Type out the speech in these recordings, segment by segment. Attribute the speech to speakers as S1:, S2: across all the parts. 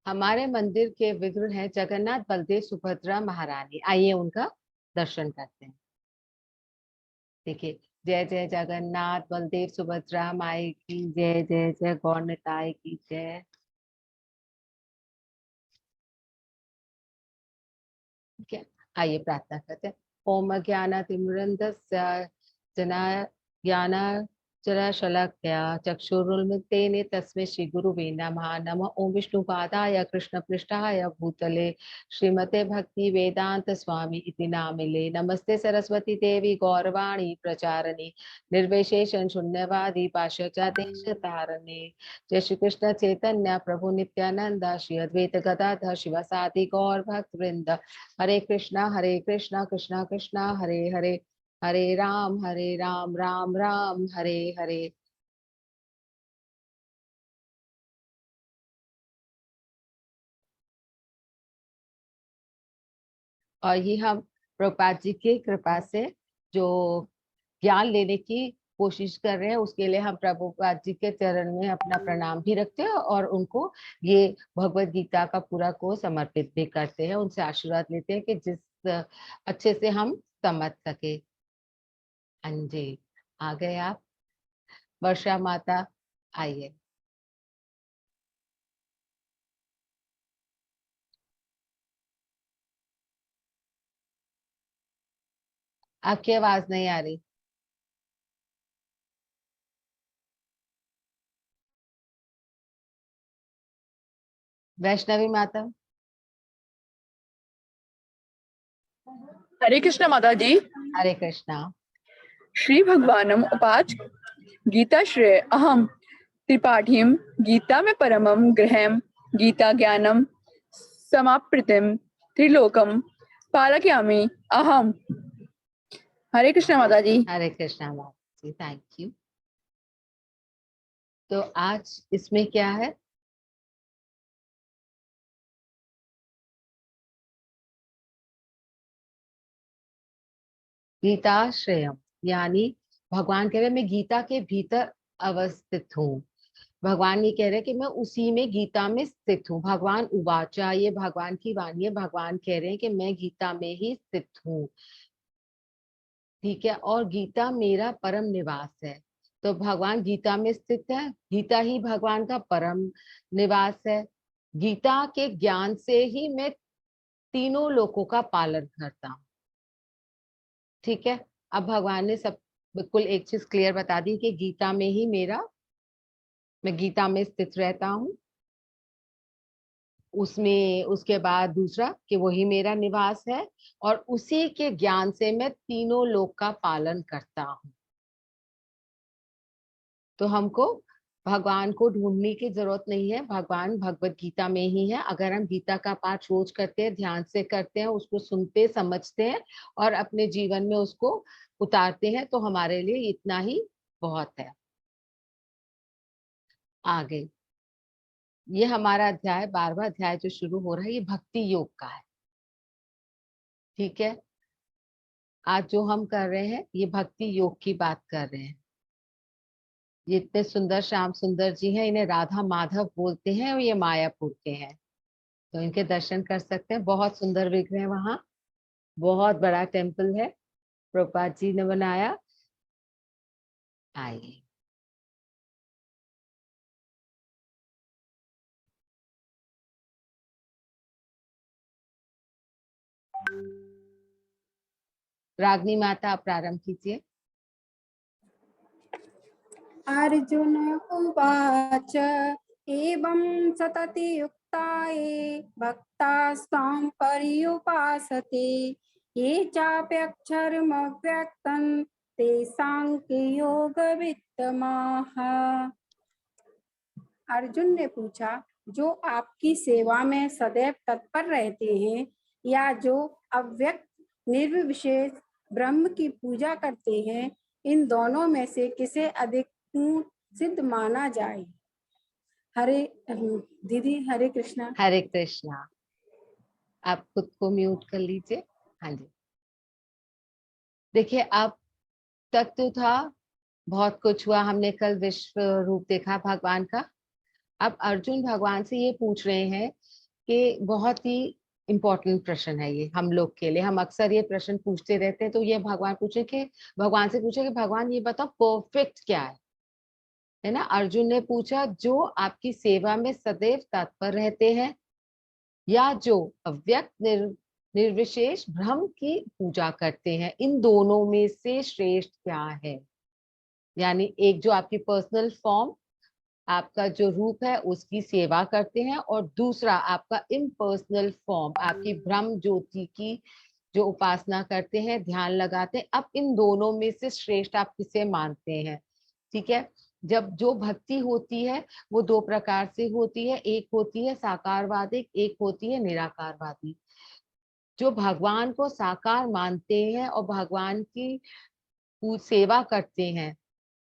S1: हमारे मंदिर के विग्रह हैं जगन्नाथ, बलदेव, सुभद्रा, महारानी। आइए उनका दर्शन करते हैं। देखिए, जय जय जगन्नाथ, बलदेव सुभद्रा माई की जय, जय जय गौर निताई की जय। ठीक है, आइए प्रार्थना करते हैं। ओम ज्ञानातिमिरन्धस्य जना ज्ञान चरशलाकया चक्षुरुन्मिलितेन तस्मै श्री गुरुवे नमः। नमः ओम विष्णुपादाय कृष्णपृष्ठाय भूतले श्रीमते भक्ति वेदांत स्वामी इति नामिले। नमस्ते सरस्वती देवी गौरवाणी प्रचारिणे निर्विशेषण शून्यवादी पाश्चात्यदेशतारिणे। जय श्री कृष्ण चैतन्य प्रभु नित्यानंद श्री अद्वैत गदाधर शिवासादि गौर भक्त वृंद। हरे कृष्णा कृष्णा कृष्णा हरे हरे, हरे राम राम राम हरे हरे। और ये हम प्रभुपाद जी की कृपा से जो ज्ञान लेने की कोशिश कर रहे हैं, उसके लिए हम प्रभुपाद जी के चरण में अपना प्रणाम भी रखते हैं और उनको ये भगवत गीता का पूरा को समर्पित भी करते हैं। उनसे आशीर्वाद लेते हैं कि जिस अच्छे से हम समझ सके। हाँ जी, आ गए आप वर्षा माता, आइए। आपकी आवाज नहीं आ रही। वैष्णवी माता।
S2: हरे कृष्ण माता जी।
S1: हरे कृष्णा।
S2: श्री भगवानम उपाच गीता श्रेय अहम त्रिपाठीम गीता में परमम गृहम गीता ज्ञानम समाप्तिम त्रिलोकम पालयामि अहम। हरे कृष्ण माता जी।
S1: हरे कृष्णा माता जी, थैंक यू। तो आज इसमें क्या है? गीताश्रयम, यानी भगवान कह रहे मैं गीता के भीतर अवस्थित हूँ। भगवान ये कह रहे हैं कि मैं उसी में गीता में स्थित हूँ। भगवान उवाचा, ये भगवान की वाणी है। भगवान कह रहे हैं कि मैं गीता में ही स्थित हूँ। ठीक है, और गीता मेरा परम निवास है। तो भगवान गीता में स्थित है, गीता ही भगवान का परम निवास है। गीता के ज्ञान से ही मैं तीनों लोकों का पालन करता हूँ। ठीक है, अब भगवान ने सब बिल्कुल एक चीज क्लियर बता दी कि गीता में ही मैं गीता में स्थित रहता हूँ। उसमें उसके बाद दूसरा कि वही मेरा निवास है, और उसी के ज्ञान से मैं तीनों लोक का पालन करता हूँ। तो हमको भगवान को ढूंढने की जरूरत नहीं है, भगवान भगवत गीता में ही है। अगर हम गीता का पाठ रोज करते हैं, ध्यान से करते हैं, उसको सुनते समझते हैं और अपने जीवन में उसको उतारते हैं, तो हमारे लिए इतना ही बहुत है। आगे ये हमारा अध्याय 12वां अध्याय जो शुरू हो रहा है, ये भक्ति योग का है। ठीक है, आज जो हम कर रहे हैं ये भक्ति योग की बात कर रहे हैं। ये इतने सुंदर श्याम सुंदर जी हैं, इन्हें राधा माधव बोलते हैं और ये मायापुर के हैं। तो इनके दर्शन कर सकते हैं। बहुत सुंदर विग्रह है वहां, बहुत बड़ा टेम्पल है, प्रभुपाद जी ने बनाया। आइए। रागनी माता आप प्रारंभ कीजिए।
S3: अर्जुन उवाच एवं सतति युक्ताये भक्तास्त्वां पर्युपासते ये चाप्यक्षरमव्यक्तं तेषां के योगवित्तमाः। अर्जुन ने पूछा, जो आपकी सेवा में सदैव तत्पर रहते हैं या जो अव्यक्त निर्विशेष ब्रह्म की पूजा करते हैं, इन दोनों में से किसे अधिक सिद्ध माना जाए। हरे दीदी, हरे कृष्णा।
S1: हरे कृष्णा। आप खुद को म्यूट कर लीजिए। हाँ जी, देखिए अब तक तो था, बहुत कुछ हुआ। हमने कल विश्व रूप देखा भगवान का। अब अर्जुन भगवान से ये पूछ रहे हैं कि बहुत ही इम्पोर्टेंट प्रश्न है ये हम लोग के लिए, हम अक्सर ये प्रश्न पूछते रहते हैं। तो ये भगवान से पूछे कि भगवान ये बताओ परफेक्ट क्या है ना। अर्जुन ने पूछा जो आपकी सेवा में सदैव तत्पर रहते हैं या जो अव्यक्त निर्विशेष ब्रह्म की पूजा करते हैं, इन दोनों में से श्रेष्ठ क्या है। यानी एक जो आपकी पर्सनल फॉर्म, आपका जो रूप है उसकी सेवा करते हैं, और दूसरा आपका इम्पर्सनल फॉर्म, आपकी ब्रह्म ज्योति की जो उपासना करते हैं, ध्यान लगाते हैं। अब इन दोनों में से श्रेष्ठ आप किसे मानते हैं। ठीक है, जब जो भक्ति होती है वो दो प्रकार से होती है, एक होती है साकारवादी, एक होती है निराकारवादी। जो भगवान को साकार मानते हैं और भगवान की सेवा करते हैं,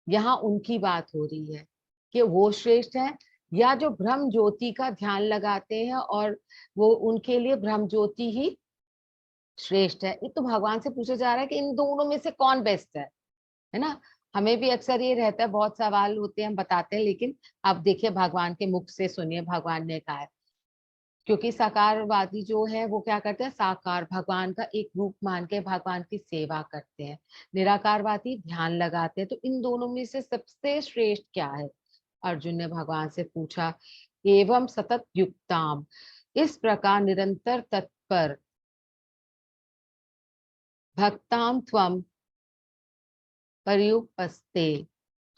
S1: यहाँ उनकी बात हो रही है कि वो श्रेष्ठ है, या जो ब्रह्म ज्योति का ध्यान लगाते हैं और वो उनके लिए ब्रह्म ज्योति ही श्रेष्ठ है। ये तो भगवान से पूछा जा रहा है कि इन दोनों में से कौन बेस्ट है ना। हमें भी अक्सर ये रहता है, बहुत सवाल होते हैं हम बताते हैं, लेकिन अब देखिए भगवान के मुख से सुनिए भगवान ने कहा है। क्योंकि साकारवादी जो है वो क्या करते हैं, साकार भगवान का एक रूप मान के भगवान की सेवा करते हैं, निराकारवादी ध्यान लगाते हैं। तो इन दोनों में से सबसे श्रेष्ठ क्या है, अर्जुन ने भगवान से पूछा। एवं सतत युक्ताम, इस प्रकार निरंतर तत्पर, भक्ताम त्वम पर्युपस्ते।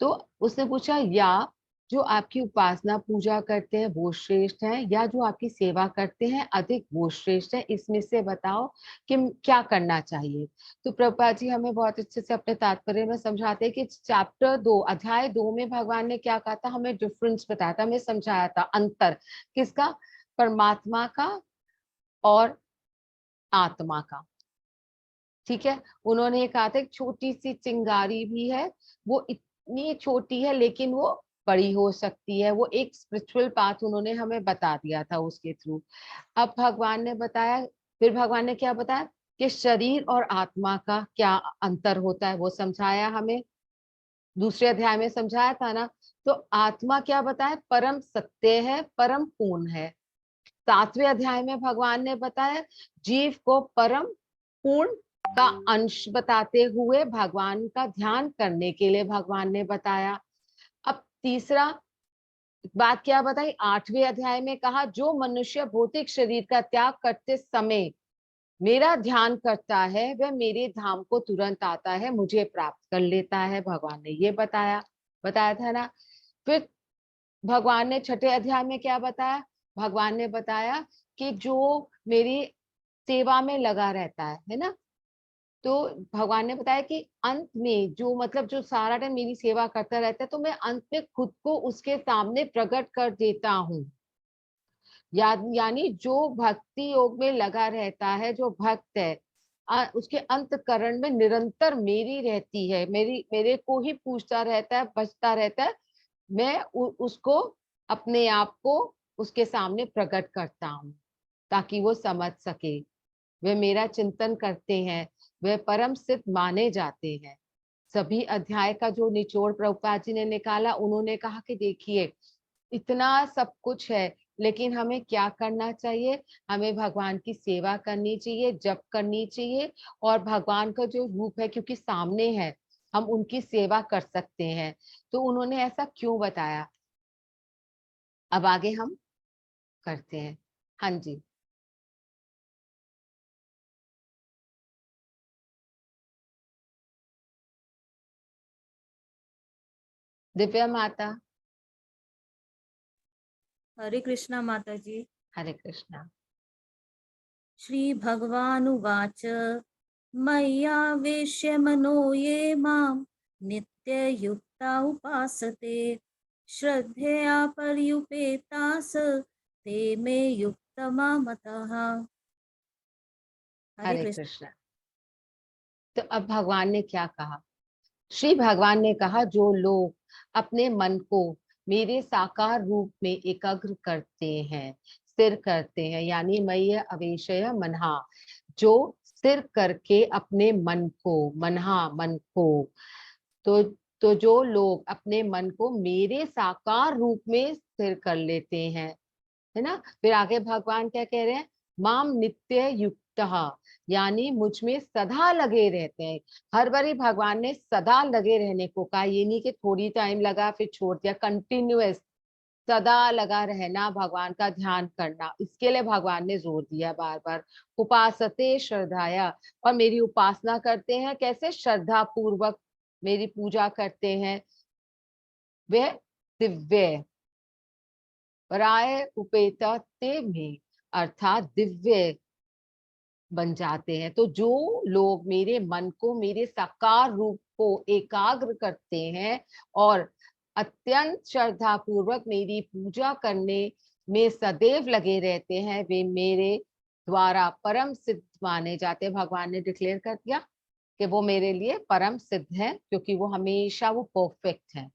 S1: तो उसने पूछा या जो आपकी उपासना पूजा करते हैं वो श्रेष्ठ है, या जो आपकी सेवा करते हैं अधिक वो श्रेष्ठ है, इसमें से बताओ कि क्या करना चाहिए। तो प्रभुपाद जी हमें बहुत अच्छे से अपने तात्पर्य में समझाते हैं कि चैप्टर 2 अध्याय 2 में भगवान ने क्या कहा था, हमें डिफरेंस बताया था, हमें समझाया था अंतर किसका, परमात्मा का और आत्मा का। ठीक है, उन्होंने कहा था एक छोटी सी चिंगारी भी है, वो इतनी छोटी है लेकिन वो बड़ी हो सकती है। वो एक स्पिरिचुअल पाथ उन्होंने हमें बता दिया था उसके थ्रू। अब भगवान ने बताया, फिर भगवान ने क्या बताया कि शरीर और आत्मा का क्या अंतर होता है, वो समझाया हमें, दूसरे अध्याय में समझाया था ना। तो आत्मा क्या बताया, परम सत्य है, परम पूर्ण है। 7वें अध्याय में भगवान ने बताया जीव को परम पूर्ण का अंश बताते हुए भगवान का ध्यान करने के लिए भगवान ने बताया। अब तीसरा बात क्या बताई, 8वें अध्याय में कहा जो मनुष्य भौतिक शरीर का त्याग करते समय मेरा ध्यान करता है वह मेरे धाम को तुरंत आता है, मुझे प्राप्त कर लेता है। भगवान ने ये बताया बताया था ना। फिर भगवान ने 6ठे अध्याय में क्या बताया, भगवान ने बताया कि जो मेरी सेवा में लगा रहता है ना, तो भगवान ने बताया कि अंत में जो मतलब जो सारा टाइम मेरी सेवा करता रहता है, तो मैं अंत में खुद को उसके सामने प्रकट कर देता हूँ। यानी जो भक्ति योग में लगा रहता है, जो भक्त है, उसके अंतकरण में निरंतर मेरी रहती है, मेरे को ही पूछता रहता है, बचता रहता है। मैं उसको अपने आप को उसके सामने प्रकट करता हूँ ताकि वो समझ सके। वे मेरा चिंतन करते हैं, वे परम सिद्ध माने जाते हैं। सभी अध्याय का जो निचोड़ प्रभुपाद जी ने निकाला, उन्होंने कहा कि देखिए इतना सब कुछ है, लेकिन हमें क्या करना चाहिए, हमें भगवान की सेवा करनी चाहिए, जप करनी चाहिए, और भगवान का जो रूप है क्योंकि सामने है, हम उनकी सेवा कर सकते हैं। तो उन्होंने ऐसा क्यों बताया, अब आगे हम करते हैं। हाँ जी, दिव्या माता।
S4: हरे कृष्णा माता जी।
S1: हरे कृष्णा।
S4: श्री भगवानुवाच मय्यावेश्य मनो ये मां नित्ययुक्ता उपासते श्रद्धया पर्युपेतास ते मे युक्तमा मतः। हरे
S1: हरे
S4: कृष्ण।
S1: कृष्णा। तो अब भगवान ने क्या कहा, श्री भगवान ने कहा जो लोग अपने मन को मेरे साकार रूप में एकाग्र करते हैं, स्थिर करते हैं, यानी मय्य अवेशय मनहा, जो स्थिर करके अपने मन को, मनहा मन को, तो तो जो लोग अपने मन को मेरे साकार रूप में स्थिर कर लेते हैं, है ना। फिर आगे भगवान क्या कह रहे हैं, माम नित्य युक्तः, यानी मुझ में सदा लगे रहते हैं। हर बारी भगवान ने सदा लगे रहने को कहा, ये नहीं कि थोड़ी टाइम लगा फिर छोड़ दिया, कंटिन्यूअस सदा लगा रहना, भगवान का ध्यान करना, इसके लिए भगवान ने जोर दिया बार बार। उपासते श्रद्धाया, और मेरी उपासना करते हैं कैसे, श्रद्धा पूर्वक मेरी पूजा करते हैं, वे दिव्य राय उपेता ते में, अर्थात दिव्य बन जाते हैं। तो जो लोग मेरे मन को, मेरे साकार रूप को एकाग्र करते हैं और अत्यंत श्रद्धा पूर्वक मेरी पूजा करने में सदैव लगे रहते हैं, वे मेरे द्वारा परम सिद्ध माने जाते हैं। भगवान ने डिक्लेयर कर दिया कि वो मेरे लिए परम सिद्ध है, क्योंकि वो हमेशा वो परफेक्ट है।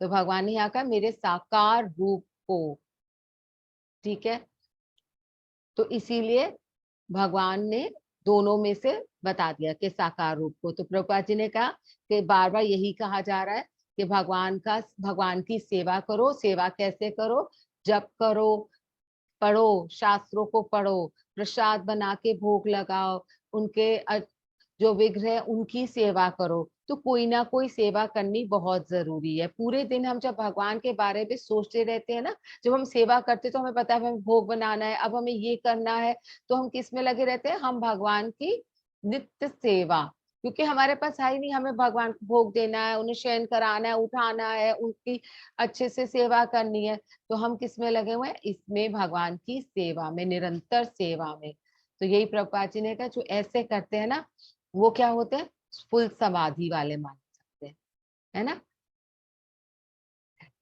S1: तो भगवान ने यहाँ कहा मेरे साकार रूप को, ठीक है। तो इसीलिए भगवान ने दोनों में से बता दिया कि साकार रूप को। तो प्रभुपाद जी ने कहा कि बार बार यही कहा जा रहा है कि भगवान की सेवा करो। सेवा कैसे करो, जप करो, पढ़ो, शास्त्रों को पढ़ो, प्रसाद बना के भोग लगाओ, उनके जो विग्रह उनकी सेवा करो। तो कोई ना कोई सेवा करनी बहुत जरूरी है। पूरे दिन हम जब भगवान के बारे में सोचते रहते हैं ना, जब हम सेवा करते तो हमें पता है हमें भोग बनाना है, अब हमें ये करना है, तो हम किस में लगे रहते हैं, हम भगवान की नित्य सेवा, क्योंकि हमारे पास है ही नहीं, हमें भगवान को भोग देना है, उन्हें शयन कराना है, उठाना है, उनकी अच्छे से सेवा करनी है। तो हम किस में लगे हुए हैं, इसमें भगवान की सेवा में, निरंतर सेवा में। तो यही प्रभुपाद जी ने कहा जो ऐसे करते हैं ना, वो क्या होते हैं, फुल समाधि वाले मान सकते हैं, है ना।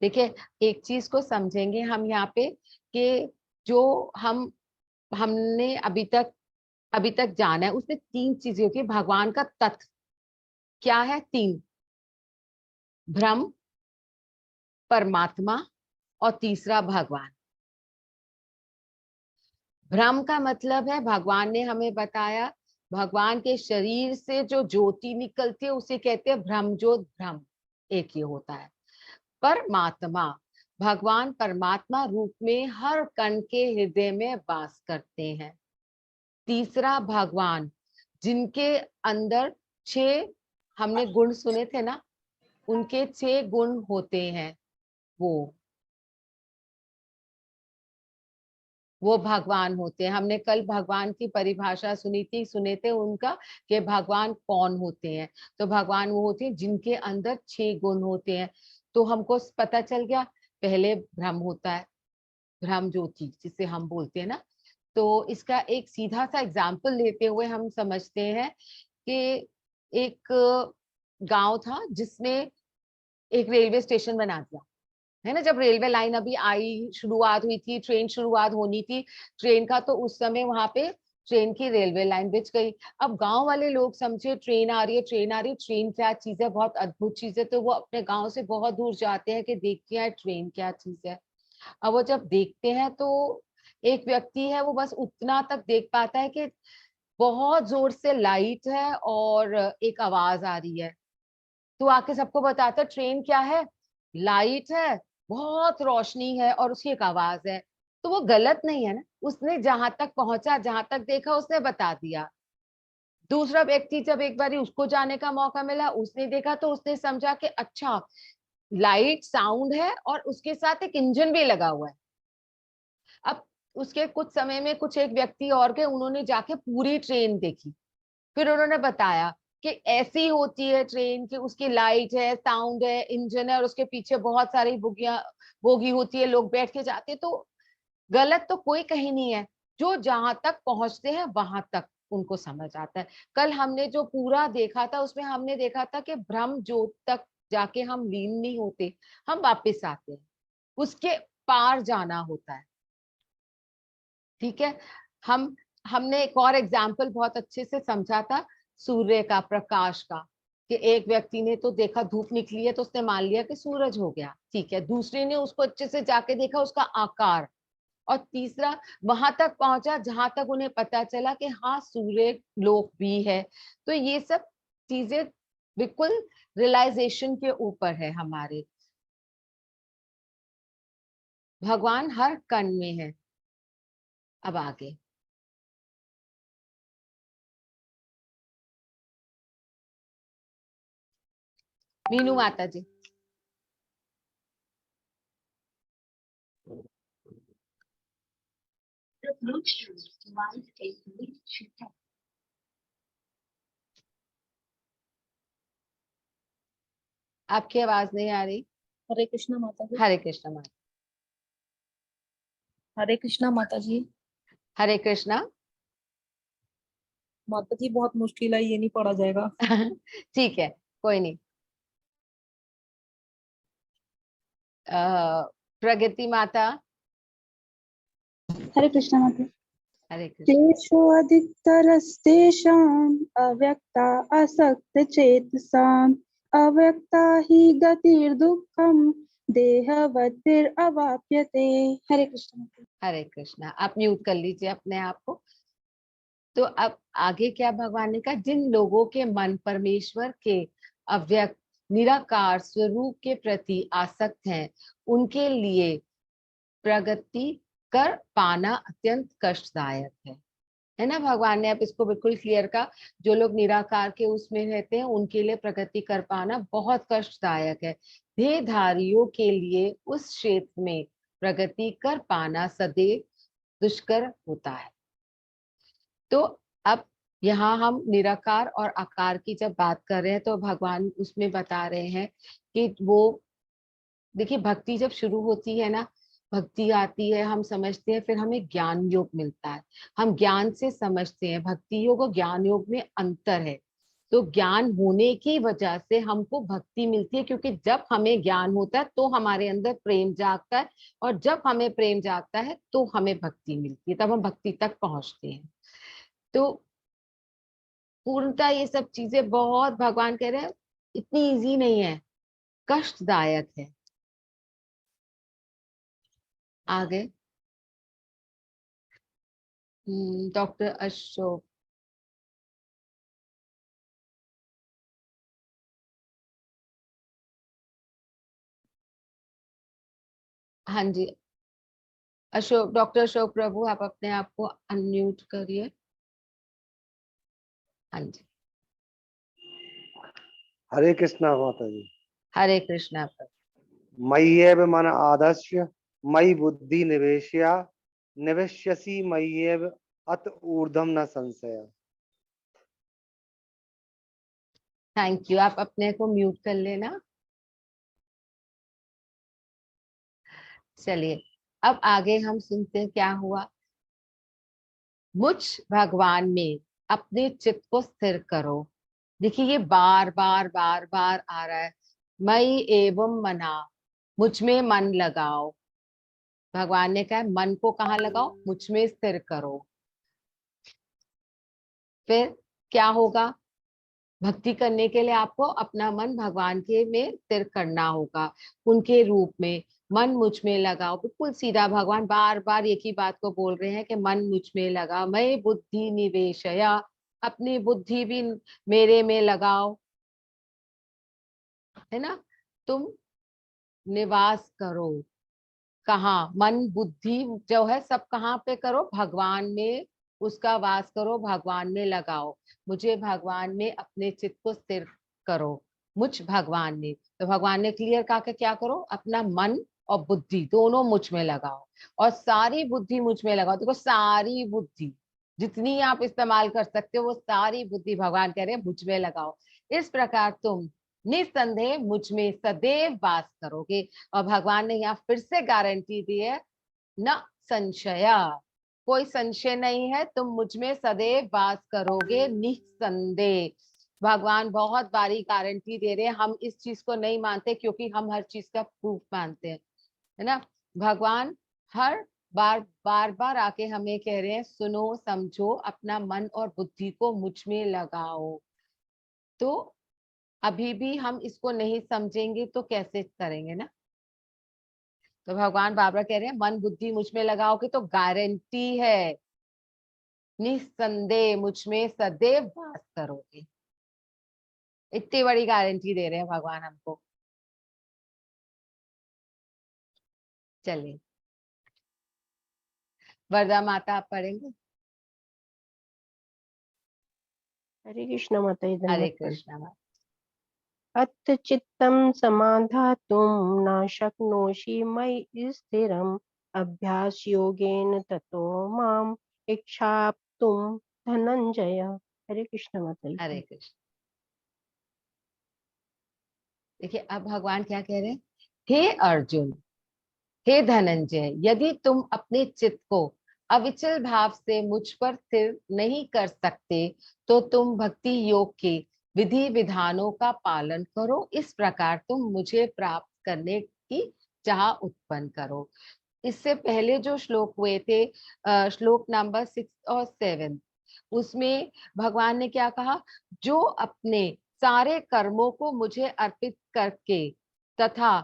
S1: देखिए एक चीज को समझेंगे हम यहाँ पे कि जो हमने अभी तक जाना है, उसमें तीन चीजें होती है। भगवान का तत्व क्या है, तीन, ब्रह्म, परमात्मा और तीसरा भगवान। ब्रह्म का मतलब है, भगवान ने हमें बताया, भगवान के शरीर से जो ज्योति निकलती है उसे कहते हैं ब्रह्म ज्योत, ब्रह्म एक ही होता है। परमात्मा, भगवान परमात्मा रूप में हर कण के हृदय में वास करते हैं। तीसरा भगवान, जिनके अंदर 6 हमने गुण सुने थे ना, उनके 6 गुण होते हैं, वो भगवान होते हैं। हमने कल भगवान की परिभाषा सुने थे उनका, कि भगवान कौन होते हैं। तो भगवान वो होते हैं जिनके अंदर 6 गुण होते हैं। तो हमको पता चल गया, पहले ब्रह्म होता है, ब्रह्म ज्योति जिसे हम बोलते हैं ना। तो इसका एक सीधा सा एग्जाम्पल लेते हुए हम समझते हैं कि एक गांव था जिसने एक रेलवे स्टेशन बना दिया, है ना। जब रेलवे लाइन अभी आई, शुरुआत हुई थी, ट्रेन शुरुआत होनी थी ट्रेन का, तो उस समय वहां पे ट्रेन की रेलवे लाइन बिछ गई। अब गांव वाले लोग समझे ट्रेन आ रही है, ट्रेन आ रही है, ट्रेन क्या चीज है, बहुत अद्भुत चीज है। तो वो अपने गांव से बहुत दूर जाते हैं कि देखते हैं ट्रेन क्या चीज है। अब वो जब देखते हैं तो एक व्यक्ति है, वो बस उतना तक देख पाता है कि बहुत जोर से लाइट है और एक आवाज आ रही है। तो आके सबको बताता है ट्रेन क्या है, लाइट है, बहुत रोशनी है और उसकी एक आवाज है। तो वो गलत नहीं है ना, उसने जहां तक पहुंचा, जहां तक देखा उसने बता दिया। दूसरा व्यक्ति जब एक बार उसको जाने का मौका मिला, उसने देखा तो उसने समझा कि अच्छा, लाइट साउंड है और उसके साथ एक इंजन भी लगा हुआ है। अब उसके कुछ समय में कुछ एक व्यक्ति और के, उन्होंने जाके पूरी ट्रेन देखी, फिर उन्होंने बताया कि ऐसी होती है ट्रेन की, उसकी लाइट है, साउंड है, इंजन है और उसके पीछे बहुत सारी बोगी होती है, लोग बैठ के जाते। तो गलत तो कोई कहीं नहीं है, जो जहां तक पहुंचते हैं वहां तक उनको समझ आता है। कल हमने जो पूरा देखा था उसमें हमने देखा था कि ब्रह्म ज्योत तक जाके हम लीन नहीं होते, हम वापस आते हैं, उसके पार जाना होता है, ठीक है। हमने एक और एग्जाम्पल बहुत अच्छे से समझा था, सूर्य का प्रकाश का, कि एक व्यक्ति ने तो देखा धूप निकली है तो उसने मान लिया कि सूरज हो गया, ठीक है। दूसरे ने उसको अच्छे से जाके देखा उसका आकार, और तीसरा वहां तक पहुंचा जहां तक उन्हें पता चला कि हाँ सूर्य लोक भी है। तो ये सब चीजें बिल्कुल रियलाइजेशन के ऊपर है हमारे। भगवान हर कण में है। अब आगे मीनू माता जी। आपकी आवाज नहीं आ रही।
S4: हरे कृष्णा माता जी।
S1: हरे कृष्णा माता।
S4: हरे कृष्णा माता जी।
S1: हरे कृष्णा।
S4: माता जी बहुत मुश्किल है, ये नहीं पढ़ा जाएगा।
S1: ठीक है, कोई नहीं। प्रगति माता।
S5: हरे कृष्ण माता।
S1: हरे कृष्ण।
S5: तेषोऽधिकतरस्तेषाम् अव्यक्ता असक्तचेतसाम् अव्यक्ता हि गतिर्दुःखम् देहवद्भिरवाप्यते। हरे कृष्ण माता।
S1: हरे कृष्णा। आप म्यूट कर लीजिए अपने आप को। तो अब आगे क्या भगवान ने कहा, जिन लोगों के मन परमेश्वर के अव्यक्त निराकार स्वरूप के प्रति आसक्त हैं, उनके लिए प्रगति कर पाना अत्यंत कष्टदायक है ना। भगवान ने अब इसको बिल्कुल क्लियर कहा, जो लोग निराकार के उसमें रहते हैं उनके लिए प्रगति कर पाना बहुत कष्टदायक है। देहधारियों के लिए उस क्षेत्र में प्रगति कर पाना सदैव दुष्कर होता है। तो अब यहाँ हम निराकार और आकार की जब बात कर रहे हैं तो भगवान उसमें बता रहे हैं कि वो देखिए, भक्ति जब शुरू होती है ना, भक्ति आती है, हम समझते हैं, फिर हमें ज्ञान योग मिलता है, हम ज्ञान से समझते हैं। भक्ति योग और ज्ञान योग में अंतर है। तो ज्ञान होने की वजह से हमको भक्ति मिलती है, क्योंकि जब हमें ज्ञान होता है तो हमारे अंदर प्रेम जागता है, और जब हमें प्रेम जागता है तो हमें भक्ति मिलती है, तब हम भक्ति तक पहुंचते हैं। तो पूर्णतः ये सब चीजें बहुत, भगवान कह रहे हैं, इतनी इजी नहीं है, कष्टदायक है। आगे डॉक्टर अशोक। हाँ जी, अशोक, डॉक्टर अशोक प्रभु, आप अपने आप को अनम्यूट करिए। हाँ जी।
S6: हरे कृष्णा माता जी।
S1: हरे कृष्णा प्रभु।
S6: मय्येव मन आदस्य मयि बुद्धि निवेश्या निवेश्यसि मय्येव अत ऊर्ध्वं न संशय।
S1: Thank you. आप अपने को म्यूट कर लेना। चलिए, अब आगे हम सुनते हैं क्या हुआ। मुझ भगवान में अपने चित्त को स्थिर करो। देखिए, ये बार बार बार बार आ रहा है। मई एवं मना, मुझ में मन लगाओ। भगवान ने कहा मन को कहाँ लगाओ, मुझ में स्थिर करो। फिर क्या होगा, भक्ति करने के लिए आपको अपना मन भगवान के में स्थिर करना होगा, उनके रूप में। मन मुझ में लगाओ, बिल्कुल सीधा भगवान बार बार एक ही बात को बोल रहे हैं कि मन मुझ में लगा। मैं बुद्धि निवेशया, अपनी बुद्धि भी मेरे में लगाओ, है ना। तुम निवास करो कहाँ, मन बुद्धि जो है सब कहाँ पे करो, भगवान में उसका वास करो, भगवान में लगाओ। मुझे भगवान में अपने चित्त को स्थिर करो, मुझ भगवान में। तो भगवान ने क्लियर कहा कि क्या करो, अपना मन और बुद्धि दोनों मुझ में लगाओ, और सारी बुद्धि मुझ में लगाओ। देखो, सारी बुद्धि जितनी आप इस्तेमाल कर सकते हो वो सारी बुद्धि भगवान कह रहे हैं मुझ में लगाओ। इस प्रकार तुम निस्संदेह मुझ में सदैव वास करोगे। और भगवान ने यहाँ फिर से गारंटी दी है, न संशया, कोई संशय नहीं है, तुम मुझ में सदैव वास करोगे निस्संदेह। भगवान बहुत बारी गारंटी दे रहे हैं। हम इस चीज को नहीं मानते क्योंकि हम हर चीज का प्रूफ मानते हैं, है ना। भगवान हर बार बार बार आके हमें कह रहे हैं, सुनो समझो, अपना मन और बुद्धि को मुझ में लगाओ। तो अभी भी हम इसको नहीं समझेंगे तो कैसे करेंगे ना। तो भगवान बार बार कह रहे हैं, मन बुद्धि मुझ में लगाओगे तो गारंटी है निस्संदेह मुझ में सदैव वास करोगे। इतनी बड़ी गारंटी दे रहे हैं भगवान हमको। चलिए वरदा माता आप पढ़ेंगे।
S7: हरे कृष्ण माता जी,
S1: हरे
S7: धन्यवाद।
S1: कृष्णा माता।
S7: अथ चित्तं समाधातुं न शक्नोषि मयि स्थिरम् अभ्यास योगेन ततो माम इच्छाप्तुं धनंजय। हरे कृष्ण माता जी।
S1: हरे कृष्ण। देखिए अब भगवान क्या कह रहे हैं, हे अर्जुन, हे धनंजय, यदि तुम अपने चित्त को अविचल भाव से मुझ पर स्थिर नहीं कर सकते तो तुम भक्ति योग के विधि विधानों का पालन करो, इस प्रकार तुम मुझे प्राप्त करने की चाह उत्पन्न करो। इससे पहले जो श्लोक हुए थे, श्लोक नंबर 6 और 7, उसमें भगवान ने क्या कहा, जो अपने सारे कर्मों को मुझे अर्पित करके तथा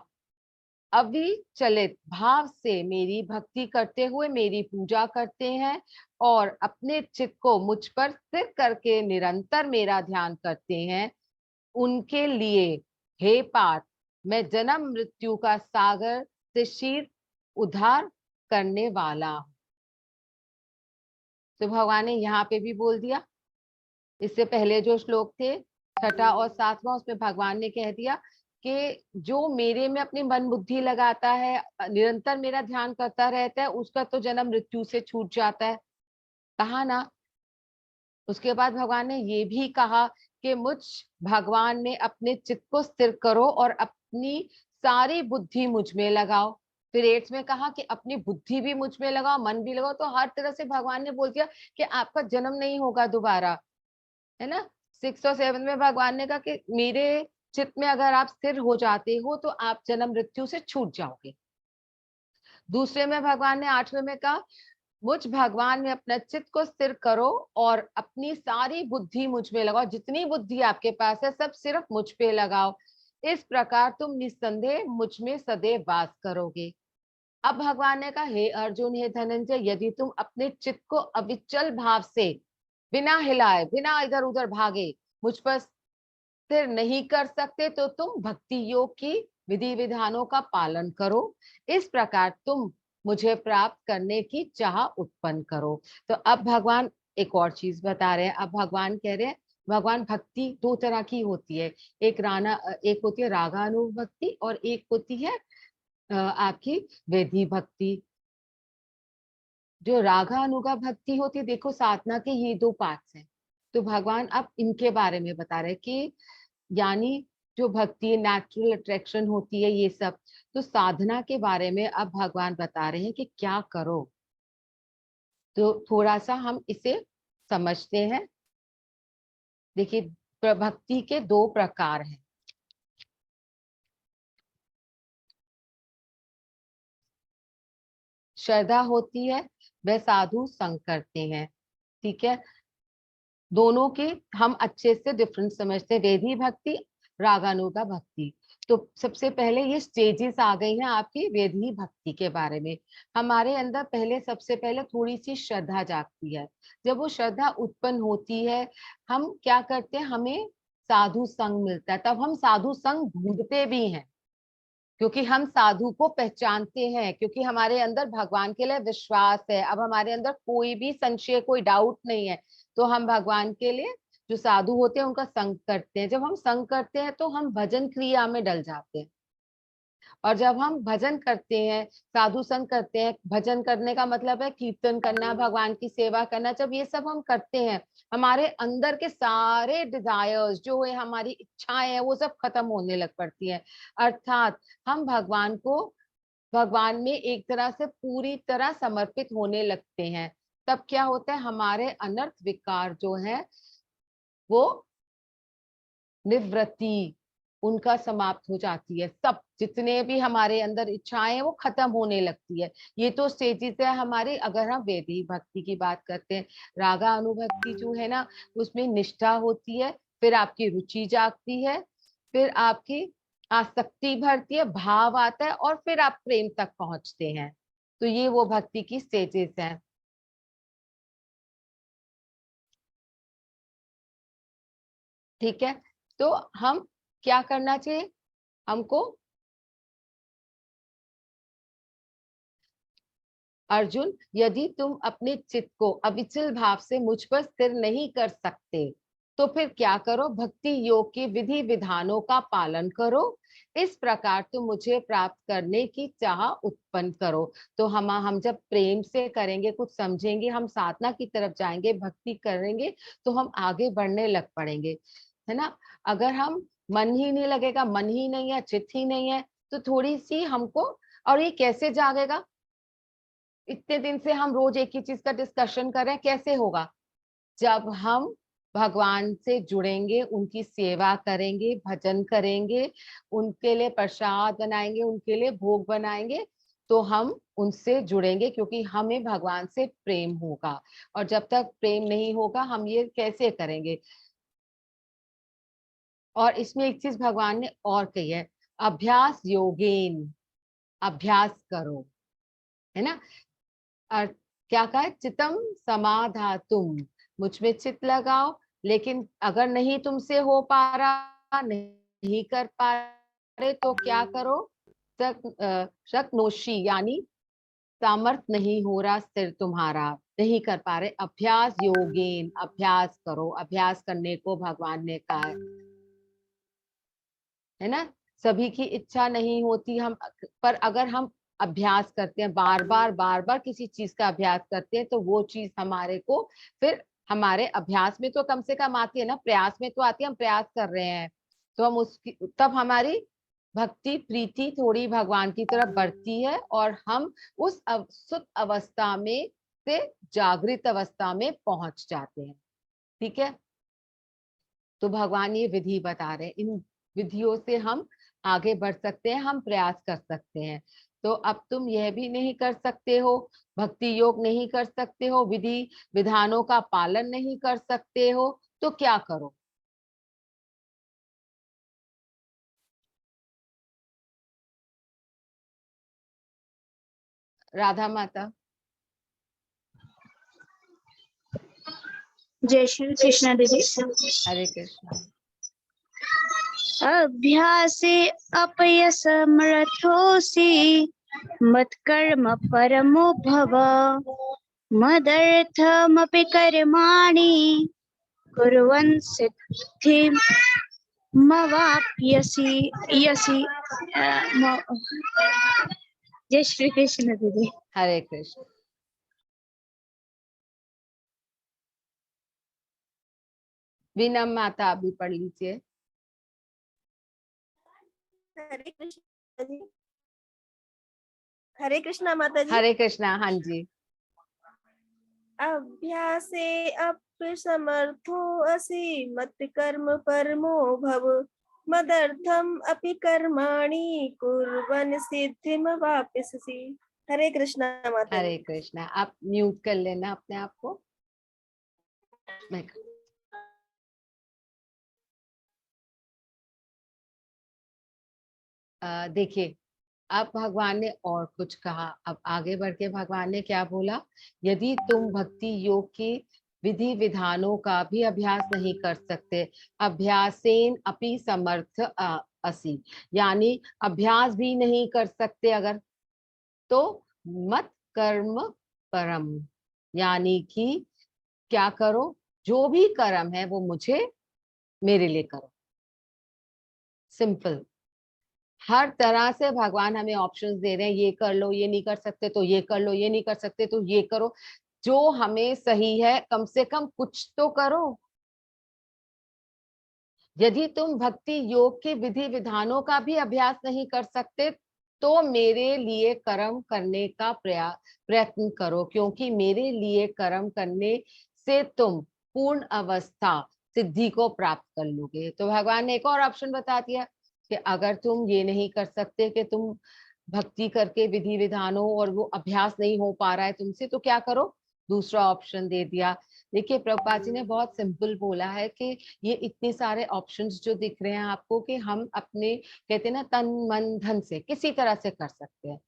S1: अविचलित भाव से मेरी भक्ति करते हुए मेरी पूजा करते हैं और अपने चित्त को मुझ पर स्थिर करके निरंतर मेरा ध्यान करते हैं, उनके लिए हे पार्थ, मैं जन्म मृत्यु का सागर से शीर उद्धार करने वाला हूं। तो भगवान ने यहाँ पे भी बोल दिया। इससे पहले जो श्लोक थे 6वां और 7वां, उसमें भगवान ने कह दिया कि जो मेरे में अपनी मन बुद्धि लगाता है, निरंतर मेरा ध्यान करता रहता है, उसका तो जन्म मृत्यु से छूट जाता है, कहा ना। उसके बाद भगवान ने ये भी कहा कि मुझ भगवान में अपने चित्त को स्थिर करो और अपनी सारी बुद्धि मुझ में लगाओ। फिर 8 में कहा कि अपनी बुद्धि भी मुझ में लगाओ, मन भी लगाओ। तो हर तरह से भगवान ने बोल दिया कि आपका जन्म नहीं होगा दोबारा, है ना। 6 और 7 में भगवान ने कहा कि मेरे चित्त में अगर आप स्थिर हो जाते हो तो आप जन्म मृत्यु से छूट जाओगे। दूसरे में भगवान ने 8वें में कहा, मुझ भगवान में अपना चित्त को स्थिर करो और अपनी सारी बुद्धि मुझ में लगाओ, जितनी बुद्धि आपके पास है सब सिर्फ मुझ पे लगाओ, इस प्रकार तुम निस्संदेह मुझ में सदैव वास करोगे। अब भगवान ने कहा, हे अर्जुन, हे धनंजय, यदि तुम अपने चित्त को अविचल भाव से बिना हिलाए, बिना इधर उधर भागे मुझ पर स्थिर नहीं कर सकते तो तुम भक्ति योग की विधि विधानों का पालन करो, इस प्रकार तुम मुझे प्राप्त करने की चाह उत्पन्न करो। तो अब भगवान एक और चीज बता रहे हैं। अब भगवान कह रहे हैं, भगवान भक्ति 2 तरह की होती है, एक होती है रागानुभक्ति और एक होती है आपकी वेदी भक्ति। जो रागा अनुगा भक्ति होती है, देखो साधना के ये 2 पार्ट्स हैं। तो भगवान अब इनके बारे में बता रहे हैं कि यानी जो भक्ति नेचुरल अट्रैक्शन होती है ये सब, तो साधना के बारे में अब भगवान बता रहे हैं कि क्या करो। तो थोड़ा सा हम इसे समझते हैं। देखिए भक्ति के 2 प्रकार हैं। श्रद्धा होती है, वह साधु संग करते हैं, ठीक है। दोनों के हम अच्छे से डिफरेंस समझते हैं, वेदी भक्ति, रागानुगा भक्ति। तो सबसे पहले ये स्टेजेस आ गई हैं आपकी वेदी भक्ति के बारे में। हमारे अंदर पहले सबसे पहले थोड़ी सी श्रद्धा जागती है। जब वो श्रद्धा उत्पन्न होती है, हम क्या करते हैं, हमें साधु संग मिलता है, तब हम साधु संग ढूंढते भी हैं, क्योंकि हम साधु को पहचानते हैं, क्योंकि हमारे अंदर भगवान के लिए विश्वास है। अब हमारे अंदर कोई भी संशय, कोई डाउट नहीं है, तो हम भगवान के लिए जो साधु होते हैं उनका संग करते हैं। जब हम संग करते हैं तो हम भजन क्रिया में डल जाते हैं। और जब हम भजन करते हैं, साधु संग करते हैं, भजन करने का मतलब है कीर्तन करना, भगवान की सेवा करना। जब ये सब हम करते हैं, हमारे अंदर के सारे डिजायर्स जो है, हमारी इच्छाएं हैं, वो सब खत्म होने लग पड़ती है। अर्थात हम भगवान में एक तरह से पूरी तरह समर्पित होने लगते हैं। तब क्या होता है, हमारे अनर्थ विकार जो है वो निवृत्ति उनका समाप्त हो जाती है। सब जितने भी हमारे अंदर इच्छाएं हैं वो खत्म होने लगती है। ये तो स्टेजेस है हमारे। अगर हम वैदिक भक्ति की बात करते हैं, रागा अनुभक्ति जो है ना, उसमें निष्ठा होती है, फिर आपकी रुचि जागती है, फिर आपकी आसक्ति भरती है, भाव आता है, और फिर आप प्रेम तक पहुंचते हैं। तो ये वो भक्ति की स्टेजेस हैं, ठीक है। तो हम क्या करना चाहिए हमको? अर्जुन, यदि तुम अपने चित्त को अविचल भाव से मुझ पर स्थिर नहीं कर सकते तो फिर क्या करो? भक्ति योग के विधि विधानों का पालन करो, इस प्रकार तुम मुझे प्राप्त करने की चाह उत्पन्न करो। तो हम जब प्रेम से करेंगे, कुछ समझेंगे, हम साधना की तरफ जाएंगे, भक्ति करेंगे, तो हम आगे बढ़ने लग पड़ेंगे, है ना। अगर हम मन ही नहीं लगेगा, मन ही नहीं है, चित्त ही नहीं है, तो थोड़ी सी हमको, और ये कैसे जागेगा? इतने दिन से हम रोज एक ही चीज का डिस्कशन कर रहे हैं, कैसे होगा? जब हम भगवान से जुड़ेंगे, उनकी सेवा करेंगे, भजन करेंगे, उनके लिए प्रसाद बनाएंगे, उनके लिए भोग बनाएंगे, तो हम उनसे जुड़ेंगे, क्योंकि हमें भगवान से प्रेम होगा। और जब तक प्रेम नहीं होगा हम ये कैसे करेंगे? और इसमें एक चीज भगवान ने और कही है, अभ्यास योगेन, अभ्यास करो, है ना। और क्या कहा? चितम समाधातुम, मुझ में चित लगाओ। लेकिन अगर नहीं तुमसे हो पा रहा, नहीं कर पा रहे, तो क्या करो? शक्नोषि, यानी सामर्थ नहीं हो रहा स्थिर तुम्हारा, नहीं कर पा रहे। अभ्यास योगेन, अभ्यास करो। अभ्यास करने को भगवान ने कहा है ना। सभी की इच्छा नहीं होती, हम पर अगर हम अभ्यास करते हैं, बार बार किसी चीज का अभ्यास करते हैं, तो वो चीज हमारे को फिर हमारे अभ्यास में तो कम से कम आती है ना, प्रयास में तो आती है, हम प्रयास कर रहे हैं, तो हम उसकी, तब हमारी भक्ति प्रीति थोड़ी भगवान की तरफ बढ़ती है, और हम उस सुत अवस्था में से जागृत अवस्था में पहुंच जाते हैं। ठीक है, तो भगवान ये विधि बता रहे हैं, इन विधियों से हम आगे बढ़ सकते हैं, हम प्रयास कर सकते हैं। तो अब तुम यह भी नहीं कर सकते हो, भक्ति योग नहीं कर सकते हो, विधि विधानों का पालन नहीं कर सकते हो, तो क्या करो? राधा माता।
S5: जय श्री कृष्ण दीदी।
S1: हरे कृष्ण।
S5: अभ्यासे अपयसमर्थोऽसि मत्कर्म परमो भव मदर्थमपि कर्माणि कुर्वन् सिद्धिमवाप्स्यसि यसि जय श्री कृष्ण दीदी।
S1: हरे कृष्ण। वीनम माता अभी पढ़ लीजिए।
S8: हरे कृष्णा जी। हरे कृष्णा माता जी।
S1: हरे कृष्णा। हाँ जी।
S8: अभ्यासे अपसमर्थो असि मत् कर्म परमो भव मदर्थम अपि कर्माणि कुर्वन् सिद्धिमवाप्स्यसि। हरे कृष्णा माता
S1: हरे
S8: जी।
S1: कृष्णा। आप म्यूट कर लेना अपने आप को। देखिए, अब भगवान ने और कुछ कहा। अब आगे बढ़ के भगवान ने क्या बोला? यदि तुम भक्ति योग की विधि विधानों का भी अभ्यास नहीं कर सकते, अभ्यासेन अपि समर्थ असि, यानी अभ्यास भी नहीं कर सकते अगर, तो मत कर्म परम, यानी कि क्या करो? जो भी कर्म है वो मुझे, मेरे लिए करो। सिंपल। हर तरह से भगवान हमें ऑप्शंस दे रहे हैं, ये कर लो, ये नहीं कर सकते तो ये कर लो, ये नहीं कर सकते तो ये करो। जो हमें सही है, कम से कम कुछ तो करो। यदि तुम भक्ति योग के विधि विधानों का भी अभ्यास नहीं कर सकते, तो मेरे लिए कर्म करने का प्रयत्न करो, क्योंकि मेरे लिए कर्म करने से तुम पूर्ण अवस्था सिद्धि को प्राप्त कर लोगे। तो भगवान ने एक और ऑप्शन बता दिया कि अगर तुम ये नहीं कर सकते कि तुम भक्ति करके विधि विधानों और वो अभ्यास नहीं हो पा रहा है तुमसे, तो क्या करो? दूसरा ऑप्शन दे दिया। देखिए, प्रभुपाद जी ने बहुत सिंपल बोला है कि ये इतने सारे ऑप्शंस जो दिख रहे हैं आपको, कि हम अपने, कहते हैं ना, तन मन धन से किसी तरह से कर सकते हैं।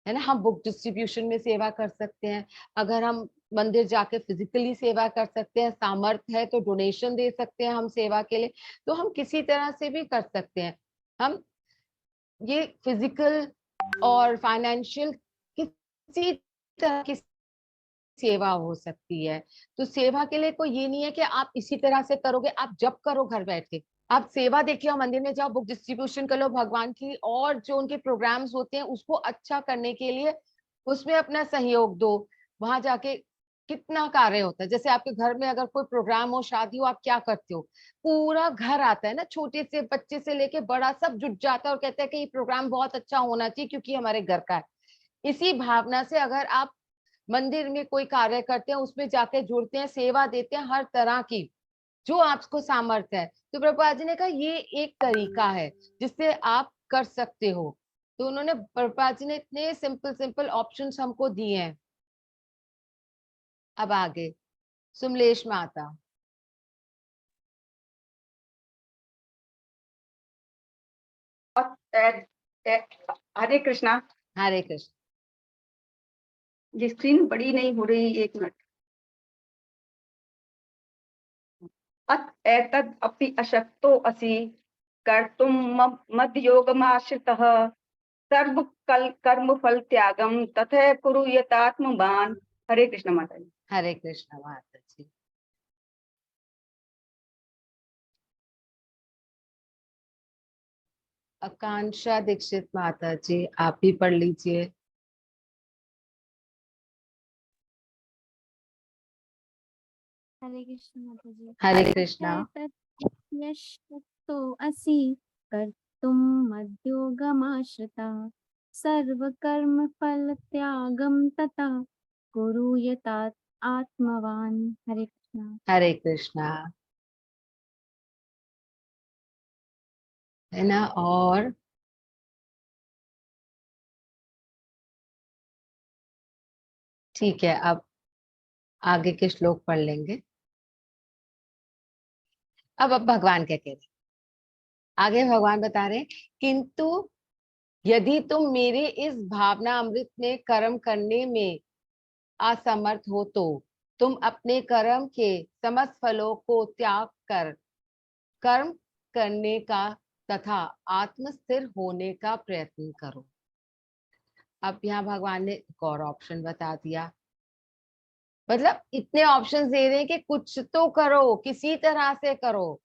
S1: है ना। हम बुक डिस्ट्रीब्यूशन में सेवा कर सकते हैं, अगर हम मंदिर जाके फिजिकली सेवा कर सकते हैं, सामर्थ्य है तो डोनेशन दे सकते हैं हम सेवा के लिए, तो हम किसी तरह से भी कर सकते हैं। हम ये फिजिकल और फाइनेंशियल किसी तरह की सेवा हो सकती है। तो सेवा के लिए कोई ये नहीं है कि आप इसी तरह से करोगे, आप जब करो घर बैठ के, आप सेवा देखिए, और मंदिर में जाओ, बुक डिस्ट्रीब्यूशन कर लो भगवान की, और जो उनके प्रोग्राम्स होते हैं उसको अच्छा करने के लिए उसमें अपना सहयोग दो। वहां जाके कितना कार्य होता है, जैसे आपके घर में अगर कोई प्रोग्राम हो, शादी हो, आप क्या करते हो, पूरा घर आता है ना, छोटे से बच्चे से लेके बड़ा सब जुट जाता है और कहते हैं कि ये प्रोग्राम बहुत अच्छा होना चाहिए क्योंकि हमारे घर का है। इसी भावना से अगर आप मंदिर में कोई कार्य करते हैं, उसमें जाके जुड़ते हैं, सेवा देते हैं हर तरह की, जो आपको सामर्थ्य है, तो प्रभुपाद जी ने कहा ये एक तरीका है जिससे आप कर सकते हो। तो उन्होंने, प्रभुपाद जी ने इतने सिंपल सिंपल ऑप्शंस हमको दिए हैं। अब आगे सुमलेश माता।
S9: हरे कृष्णा।
S1: हरे कृष्ण।
S9: ये स्क्रीन बड़ी नहीं हो रही, एक मिनट। अत एतद् अपि अशक्तो असि कर्तुं मद्योगमाश्रितः सर्व कर्म फल त्यागम तथा कुरु यतात्मवान। हरे कृष्ण माता जी।
S1: हरे कृष्ण माता जी। आकांक्षा दीक्षित माता जी, आप भी पढ़ लीजिए।
S5: हरे कृष्ण माता जी।
S1: हरे कृष्णा।
S5: यशक्तो असि कर्तुं मद्योगमाश्रिता सर्वकर्म फल त्यागम तथा कुरु यतात आत्मवान। हरे कृष्णा।
S1: हरे कृष्णा। है ना। और ठीक है, अब आगे के श्लोक पढ़ लेंगे। अब भगवान क्या कह रहे हैं, आगे भगवान बता रहे हैं, किंतु यदि तुम मेरे इस भावना अमृत में कर्म करने में असमर्थ हो तो तुम अपने कर्म के समस्त फलों को त्याग कर कर्म करने का तथा आत्मस्थिर होने का प्रयत्न करो। अब यहाँ भगवान ने एक और ऑप्शन बता दिया, मतलब इतने ऑप्शंस दे रहे हैं कि कुछ तो करो, किसी तरह से करो।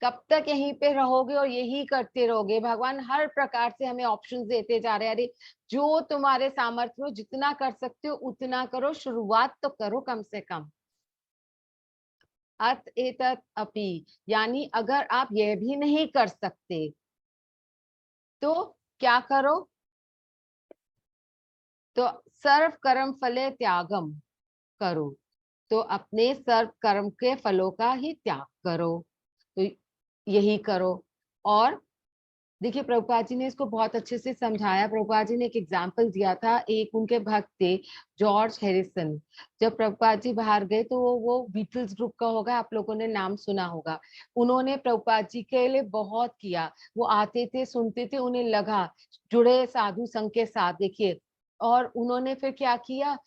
S1: कब तक यहीं पे रहोगे और यही करते रहोगे, भगवान हर प्रकार से हमें ऑप्शंस देते जा रहे हैं। अरे जो तुम्हारे सामर्थ्य में जितना कर सकते हो उतना करो, शुरुआत तो करो कम से कम। अत एतत् अपि, यानी अगर आप यह भी नहीं कर सकते तो क्या करो, तो सर्व कर्म फले त्यागम करो, तो अपने सर्व कर्म के फलों का ही त्याग करो, तो यही करो। और देखिए प्रभुपाद जी ने इसको बहुत अच्छे से समझाया। प्रभुपाद जी ने एक एग्जाम्पल दिया था, एक उनके भक्त थे जॉर्ज हैरिसन। जब प्रभुपाद जी बाहर गए तो वो बीटल्स ग्रुप का होगा, आप लोगों ने नाम सुना होगा। उन्होंने प्रभुपाद जी के लिए बहुत किया, वो आते थे, सुनते थे, उन्हें लगा जुड़े साधु संघ के साथ। देखिए, और उन्होंने फिर क्या किया,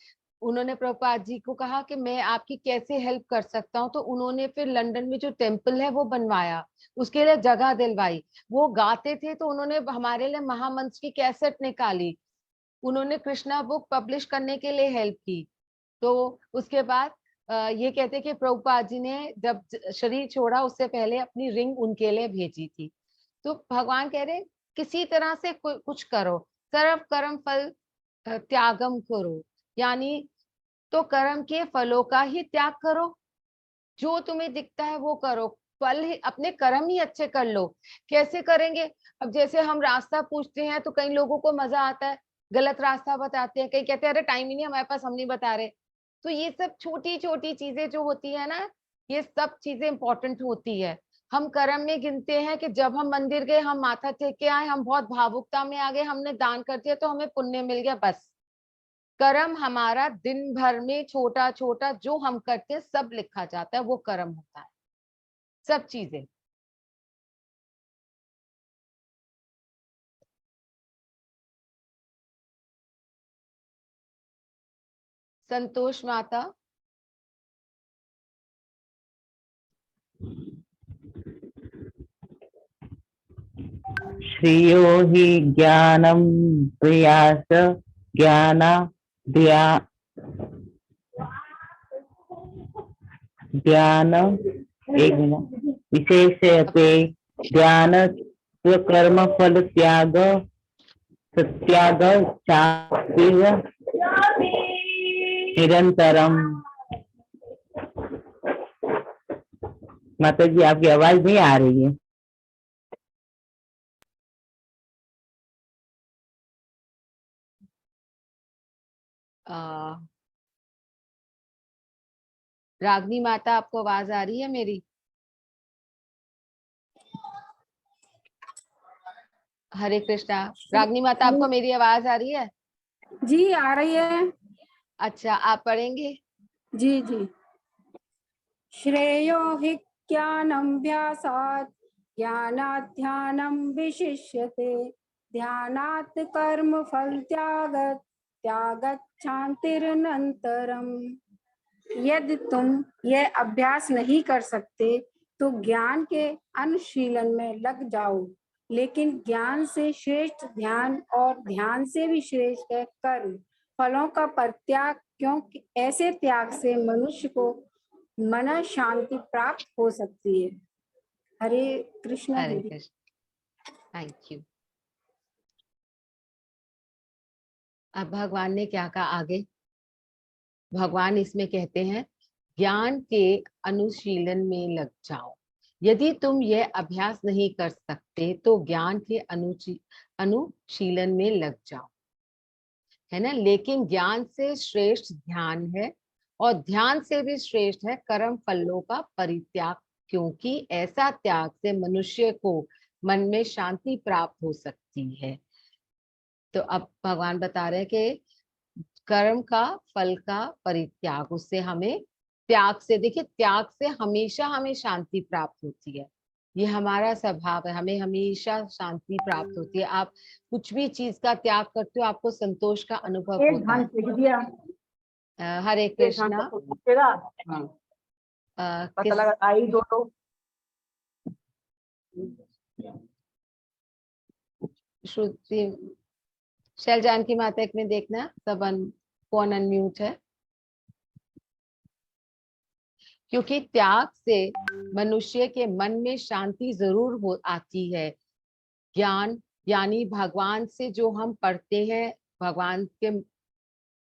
S1: उन्होंने प्रभुपाद जी को कहा कि मैं आपकी कैसे हेल्प कर सकता हूँ, तो उन्होंने फिर लंदन में जो टेम्पल है वो बनवाया, उसके लिए जगह दिलवाई। वो गाते थे तो उन्होंने हमारे लिए महामंत्र की कैसेट निकाली, उन्होंने कृष्णा बुक पब्लिश करने के लिए हेल्प की। तो उसके बाद ये कहते कि प्रभुपाद जी ने जब शरीर छोड़ा उससे पहले अपनी रिंग उनके लिए भेजी थी। तो भगवान कह रहे किसी तरह से कुछ करो, सर्व कर्म फल त्यागम करो, यानी तो कर्म के फलों का ही त्याग करो, जो तुम्हें दिखता है वो करो, फल ही अपने कर्म ही अच्छे कर लो। कैसे करेंगे, अब जैसे हम रास्ता पूछते हैं तो कई लोगों को मजा आता है, गलत रास्ता बताते हैं, कई कहते हैं अरे टाइम ही नहीं हमारे पास, हम नहीं बता रहे। तो ये सब छोटी छोटी चीजें जो होती है ना, ये सब चीजें इंपॉर्टेंट होती है। हम कर्म में गिनते हैं कि जब हम मंदिर गए, हम माथा टेक के आए, हम बहुत भावुकता में आ गए, हमने दान कर दिया तो हमें पुण्य मिल गया, बस। कर्म हमारा दिन भर में छोटा छोटा जो हम करते हैं सब लिखा जाता है, वो कर्म होता है, सब चीजें। संतोष माता।
S10: श्रियो हि ज्ञानं प्रयास ज्ञान ज्ञान एक मिनट विशेषते ज्ञान स्वकर्म फल त्याग सत्याग चापिव निरंतरम। माता जी आपकी आवाज नहीं आ रही है।
S1: रागनी माता आपको आवाज आ रही है मेरी? हरे कृष्णा। रागनी माता आपको मेरी आवाज आ रही है?
S3: जी आ रही है।
S1: अच्छा, आप पढ़ेंगे?
S3: जी जी। श्रेयो हि ज्ञानाभ्यासात् ज्ञानात् ध्यानं विशिष्यते ध्यानात् कर्म फल त्यागत् त्यागत् शान्तिरनन्तरम्। यदि तुम यह अभ्यास नहीं कर सकते तो ज्ञान के अनुशीलन में लग जाओ, लेकिन ज्ञान से श्रेष्ठ ध्यान और ध्यान से भी श्रेष्ठ है कर्म फलों का परित्याग, क्योंकि ऐसे त्याग से मनुष्य को मन शांति प्राप्त हो सकती है। हरे कृष्णा
S1: हरे
S3: दीदी।
S1: Krishna, thank you. अब भगवान ने क्या कहा आगे? भगवान इसमें कहते हैं ज्ञान के अनुशीलन में लग जाओ। यदि तुम यह अभ्यास नहीं कर सकते तो ज्ञान के अनुशीलन में लग जाओ, है ना। लेकिन ज्ञान से श्रेष्ठ ध्यान है और ध्यान से भी श्रेष्ठ है कर्म फलों का परित्याग, क्योंकि ऐसा त्याग से मनुष्य को मन में शांति प्राप्त हो सकती है। तो अब भगवान बता रहे हैं कि कर्म का फल का परित्याग, उससे हमें त्याग से, देखिए त्याग से हमेशा हमें शांति प्राप्त होती है। ये हमारा स्वभाव है, हमें हमेशा शांति प्राप्त होती है। आप कुछ भी चीज का त्याग करते हो आपको संतोष का अनुभव होता है। हरे कृष्णा।
S9: पता लगा आई दोनों।
S1: श्रुति शैल जानकी माता एक में देखना सब कौन अनम्यूट है, क्योंकि त्याग से मनुष्य के मन में शांति जरूर हो आती है। ज्ञान यानी भगवान से जो हम पढ़ते हैं, भगवान के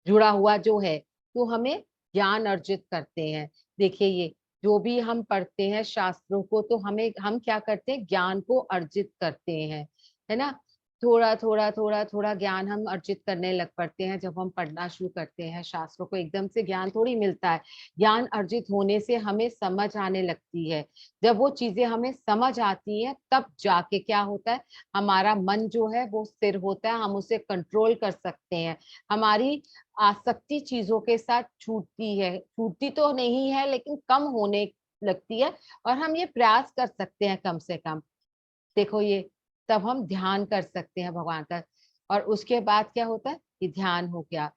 S1: जुड़ा हुआ जो है, तो हमें ज्ञान अर्जित करते हैं। देखिए ये जो भी हम पढ़ते हैं शास्त्रों को, तो हम क्या करते हैं, ज्ञान को अर्जित करते हैं, है ना। थोड़ा थोड़ा थोड़ा थोड़ा ज्ञान हम अर्जित करने लग पड़ते हैं जब हम पढ़ना शुरू करते हैं शास्त्रों को। एकदम से ज्ञान थोड़ी मिलता है, ज्ञान अर्जित होने से हमें समझ आने लगती है। जब वो चीजें हमें समझ आती हैं तब जाके क्या होता है, हमारा मन जो है वो स्थिर होता है, हम उसे कंट्रोल कर सकते हैं। हमारी आसक्ति चीजों के साथ छूटती है, छूटती तो नहीं है लेकिन कम होने लगती है, और हम ये प्रयास कर सकते हैं कम से कम। देखो ये तब हम ध्यान कर सकते हैं भगवान का। और उसके बाद क्या होता है, ये ध्यान हो गया,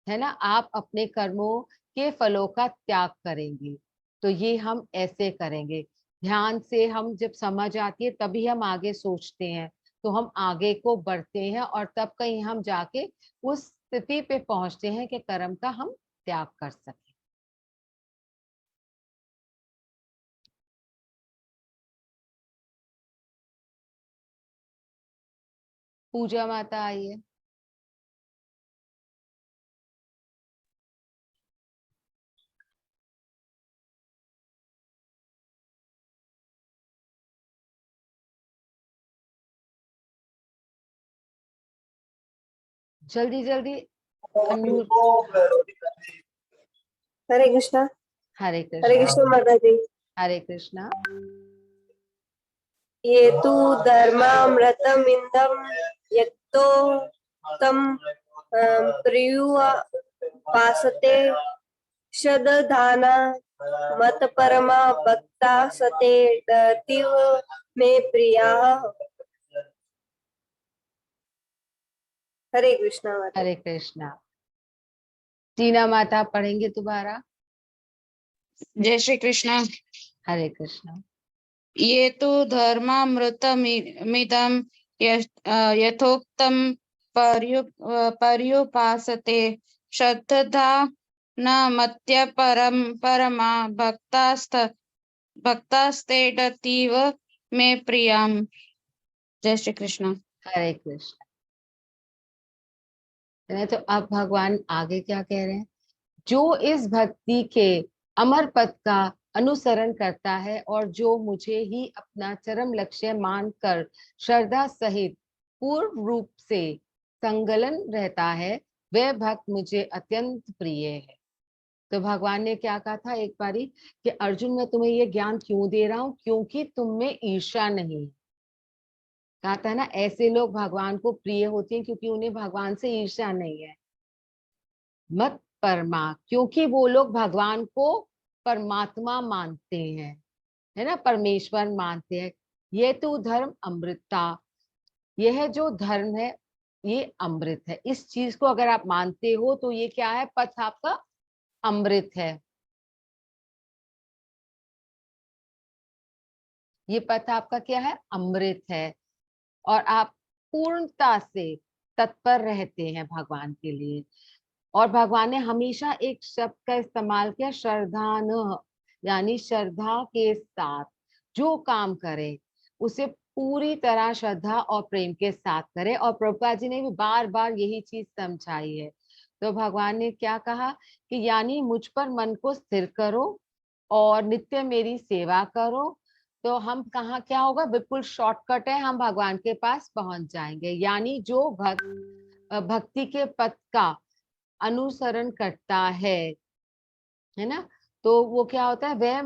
S1: है ना। आप अपने कर्मों के फलों का त्याग करेंगे, तो ये हम ऐसे करेंगे। ध्यान से हम जब समझ आती है तभी हम आगे सोचते हैं, तो हम आगे को बढ़ते हैं और तब कहीं हम जाके उस स्थिति पे पहुंचते हैं कि कर्म का हम त्याग कर सकें। पूजा माता आइए। जल्दी जल्दी अनम्यूट।
S8: हरे कृष्णा।
S1: हरे
S8: हरे
S1: कृष्णा।
S8: कृष्णा माता जी।
S1: हरे कृष्णा।
S8: ये तु धर्मामृतम इंदम यत्तो तम प्रियुपासते शदधाना मत परमा भक्ता सते दतीव मे प्रिया। हरे कृष्णा माता।
S1: हरे कृष्णा। टीना माता पढ़ेंगे दोबारा।
S11: जय श्री कृष्ण।
S1: हरे कृष्ण।
S11: ये तो धर्मामृतमिदं यथोक्तं पर्युपासते श्रद्धता न मत्य परमा भक्तास्तेडतीव मे प्रियम। जय श्री कृष्ण।
S1: हरे कृष्ण। तो अब भगवान आगे क्या कह रहे हैं? जो इस भक्ति के अमर पद का अनुसरण करता है और जो मुझे ही अपना चरम लक्ष्य मानकर श्रद्धा सहित पूर्ण रूप से संलग्न रहता है, वह भक्त मुझे अत्यंत प्रिय है। तो भगवान ने क्या कहा था एक बारी कि अर्जुन मैं तुम्हें ये ज्ञान क्यों दे रहा हूं? क्योंकि तुम में ईर्ष्या नहीं है। कहा था ना, ऐसे लोग भगवान को प्रिय होते हैं क्योंकि उन्हें भगवान से ईर्ष्या नहीं है। मत परमा, क्योंकि वो लोग भगवान को परमात्मा मानते हैं, है ना, परमेश्वर मानते हैं। ये तो धर्म अमृता, यह जो धर्म है ये अमृत है। इस चीज को अगर आप मानते हो तो ये क्या है? पथ आपका अमृत है। ये पथ आपका क्या है? अमृत है। और आप पूर्णता से तत्पर रहते हैं भगवान के लिए। और भगवान ने हमेशा एक शब्द का इस्तेमाल किया, श्रद्धान, यानी श्रद्धा के साथ जो काम करे उसे पूरी तरह श्रद्धा और प्रेम के साथ करे। और प्रभुपाद जी ने भी बार बार यही चीज समझाई है। तो भगवान ने क्या कहा कि यानी मुझ पर मन को स्थिर करो और नित्य मेरी सेवा करो, तो हम कहाँ क्या होगा? बिल्कुल शॉर्टकट है, हम भगवान के पास पहुंच जाएंगे। यानी जो भक्ति के पथ का अनुसरण करता है ना, तो वो क्या होता है? वह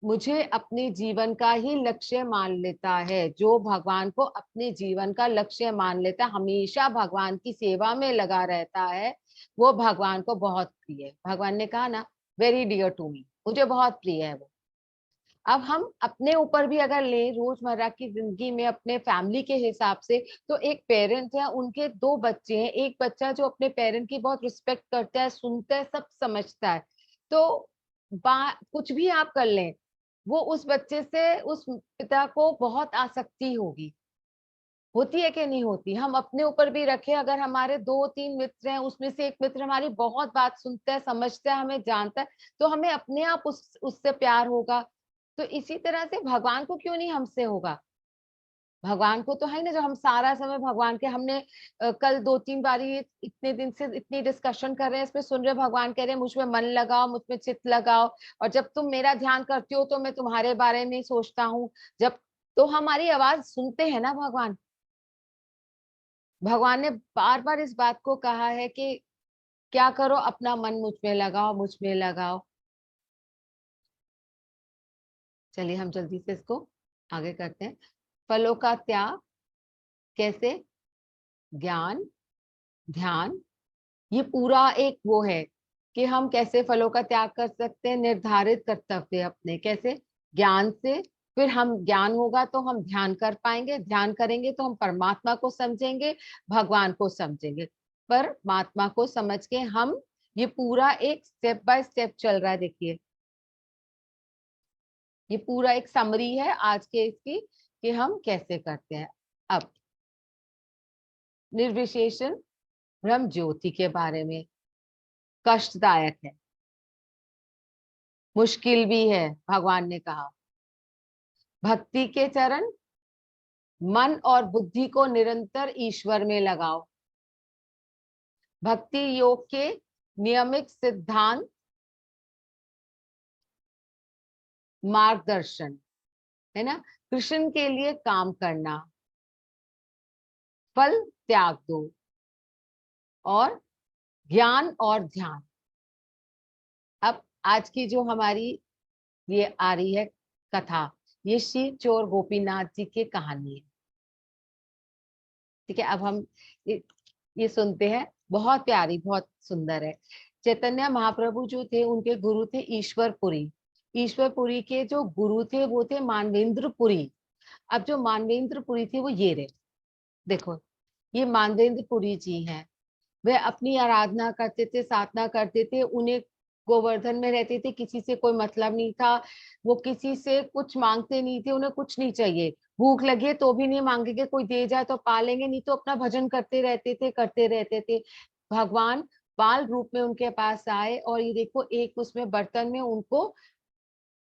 S1: मुझे अपने जीवन का ही लक्ष्य मान लेता है। जो भगवान को अपने जीवन का लक्ष्य मान लेता है, हमेशा भगवान की सेवा में लगा रहता है, वो भगवान को बहुत प्रिय है। भगवान ने कहा ना, वेरी डियर टू मी, मुझे बहुत प्रिय है वो। अब हम अपने ऊपर भी अगर लें, रोजमर्रा की जिंदगी में अपने फैमिली के हिसाब से, तो एक पेरेंट है, उनके 2 बच्चे हैं। एक बच्चा जो अपने पेरेंट की बहुत रिस्पेक्ट करता है, सुनता है, सब समझता है, तो कुछ भी आप कर लें, वो उस बच्चे से, उस पिता को बहुत आसक्ति होगी। होती है कि नहीं होती? हम अपने ऊपर भी रखें, अगर हमारे 2-3 मित्र हैं, उसमें से एक मित्र हमारी बहुत बात सुनता है, समझता है, हमें जानता है, तो हमें अपने आप उससे प्यार होगा। तो इसी तरह से भगवान को क्यों नहीं हमसे होगा? भगवान को तो है ना, जो हम सारा समय भगवान के, हमने कल 2-3 बारी इतने दिन से इतनी डिस्कशन कर रहे हैं, इसमें सुन रहे, भगवान कह रहे हैं मुझ में मन लगाओ, मुझ में चित्त लगाओ, और जब तुम मेरा ध्यान करती हो तो मैं तुम्हारे बारे में सोचता हूँ। जब तो हमारी आवाज सुनते हैं ना भगवान। भगवान ने बार बार इस बात को कहा है कि क्या करो? अपना मन मुझ में लगाओ, मुझ में लगाओ। चलिए हम जल्दी से इसको आगे करते हैं। फलों का त्याग कैसे? ज्ञान, ध्यान, ये पूरा एक वो है कि हम कैसे फलों का त्याग कर सकते हैं। निर्धारित कर्तव्य अपने, कैसे? ज्ञान से। फिर हम, ज्ञान होगा तो हम ध्यान कर पाएंगे, ध्यान करेंगे तो हम परमात्मा को समझेंगे, भगवान को समझेंगे। परमात्मा को समझ के हम, ये पूरा एक स्टेप बाय स्टेप चल रहा है। देखिए, ये पूरा एक समरी है आज के इसकी कि हम कैसे करते हैं। अब निर्विशेषण ब्रह्म ज्योति के बारे में, कष्टदायक है, मुश्किल भी है। भगवान ने कहा भक्ति के चरण, मन और बुद्धि को निरंतर ईश्वर में लगाओ। भक्ति योग के नियमित सिद्धांत, मार्गदर्शन, है ना, कृष्ण के लिए काम करना, फल त्याग दो, और ज्ञान और ध्यान। अब आज की जो हमारी ये आ रही है कथा, ये श्री चोर गोपीनाथ जी की कहानी है। ठीक है, अब हम ये सुनते हैं। बहुत प्यारी, बहुत सुंदर है। चैतन्य महाप्रभु जो थे, उनके गुरु थे ईश्वरपुरी। ईश्वरपुरी के जो गुरु थे वो थे मानवेंद्रपुरी। अब जो मानवेंद्रपुरी थे वो ये रहे, देखो, ये मानवेंद्रपुरी जी हैं। वे अपनी आराधना करते थे, साधना करते थे, उन्हें गोवर्धन में रहते थे, किसी से कोई मतलब नहीं था, वो किसी से कुछ मांगते नहीं थे, उन्हें कुछ नहीं चाहिए, भूख लगी है तो भी नहीं मांगेंगे, कोई दे जाए तो पालेंगे, नहीं तो अपना भजन करते रहते थे, करते रहते थे। भगवान बाल रूप में उनके पास आए और ये देखो एक उसमें बर्तन में उनको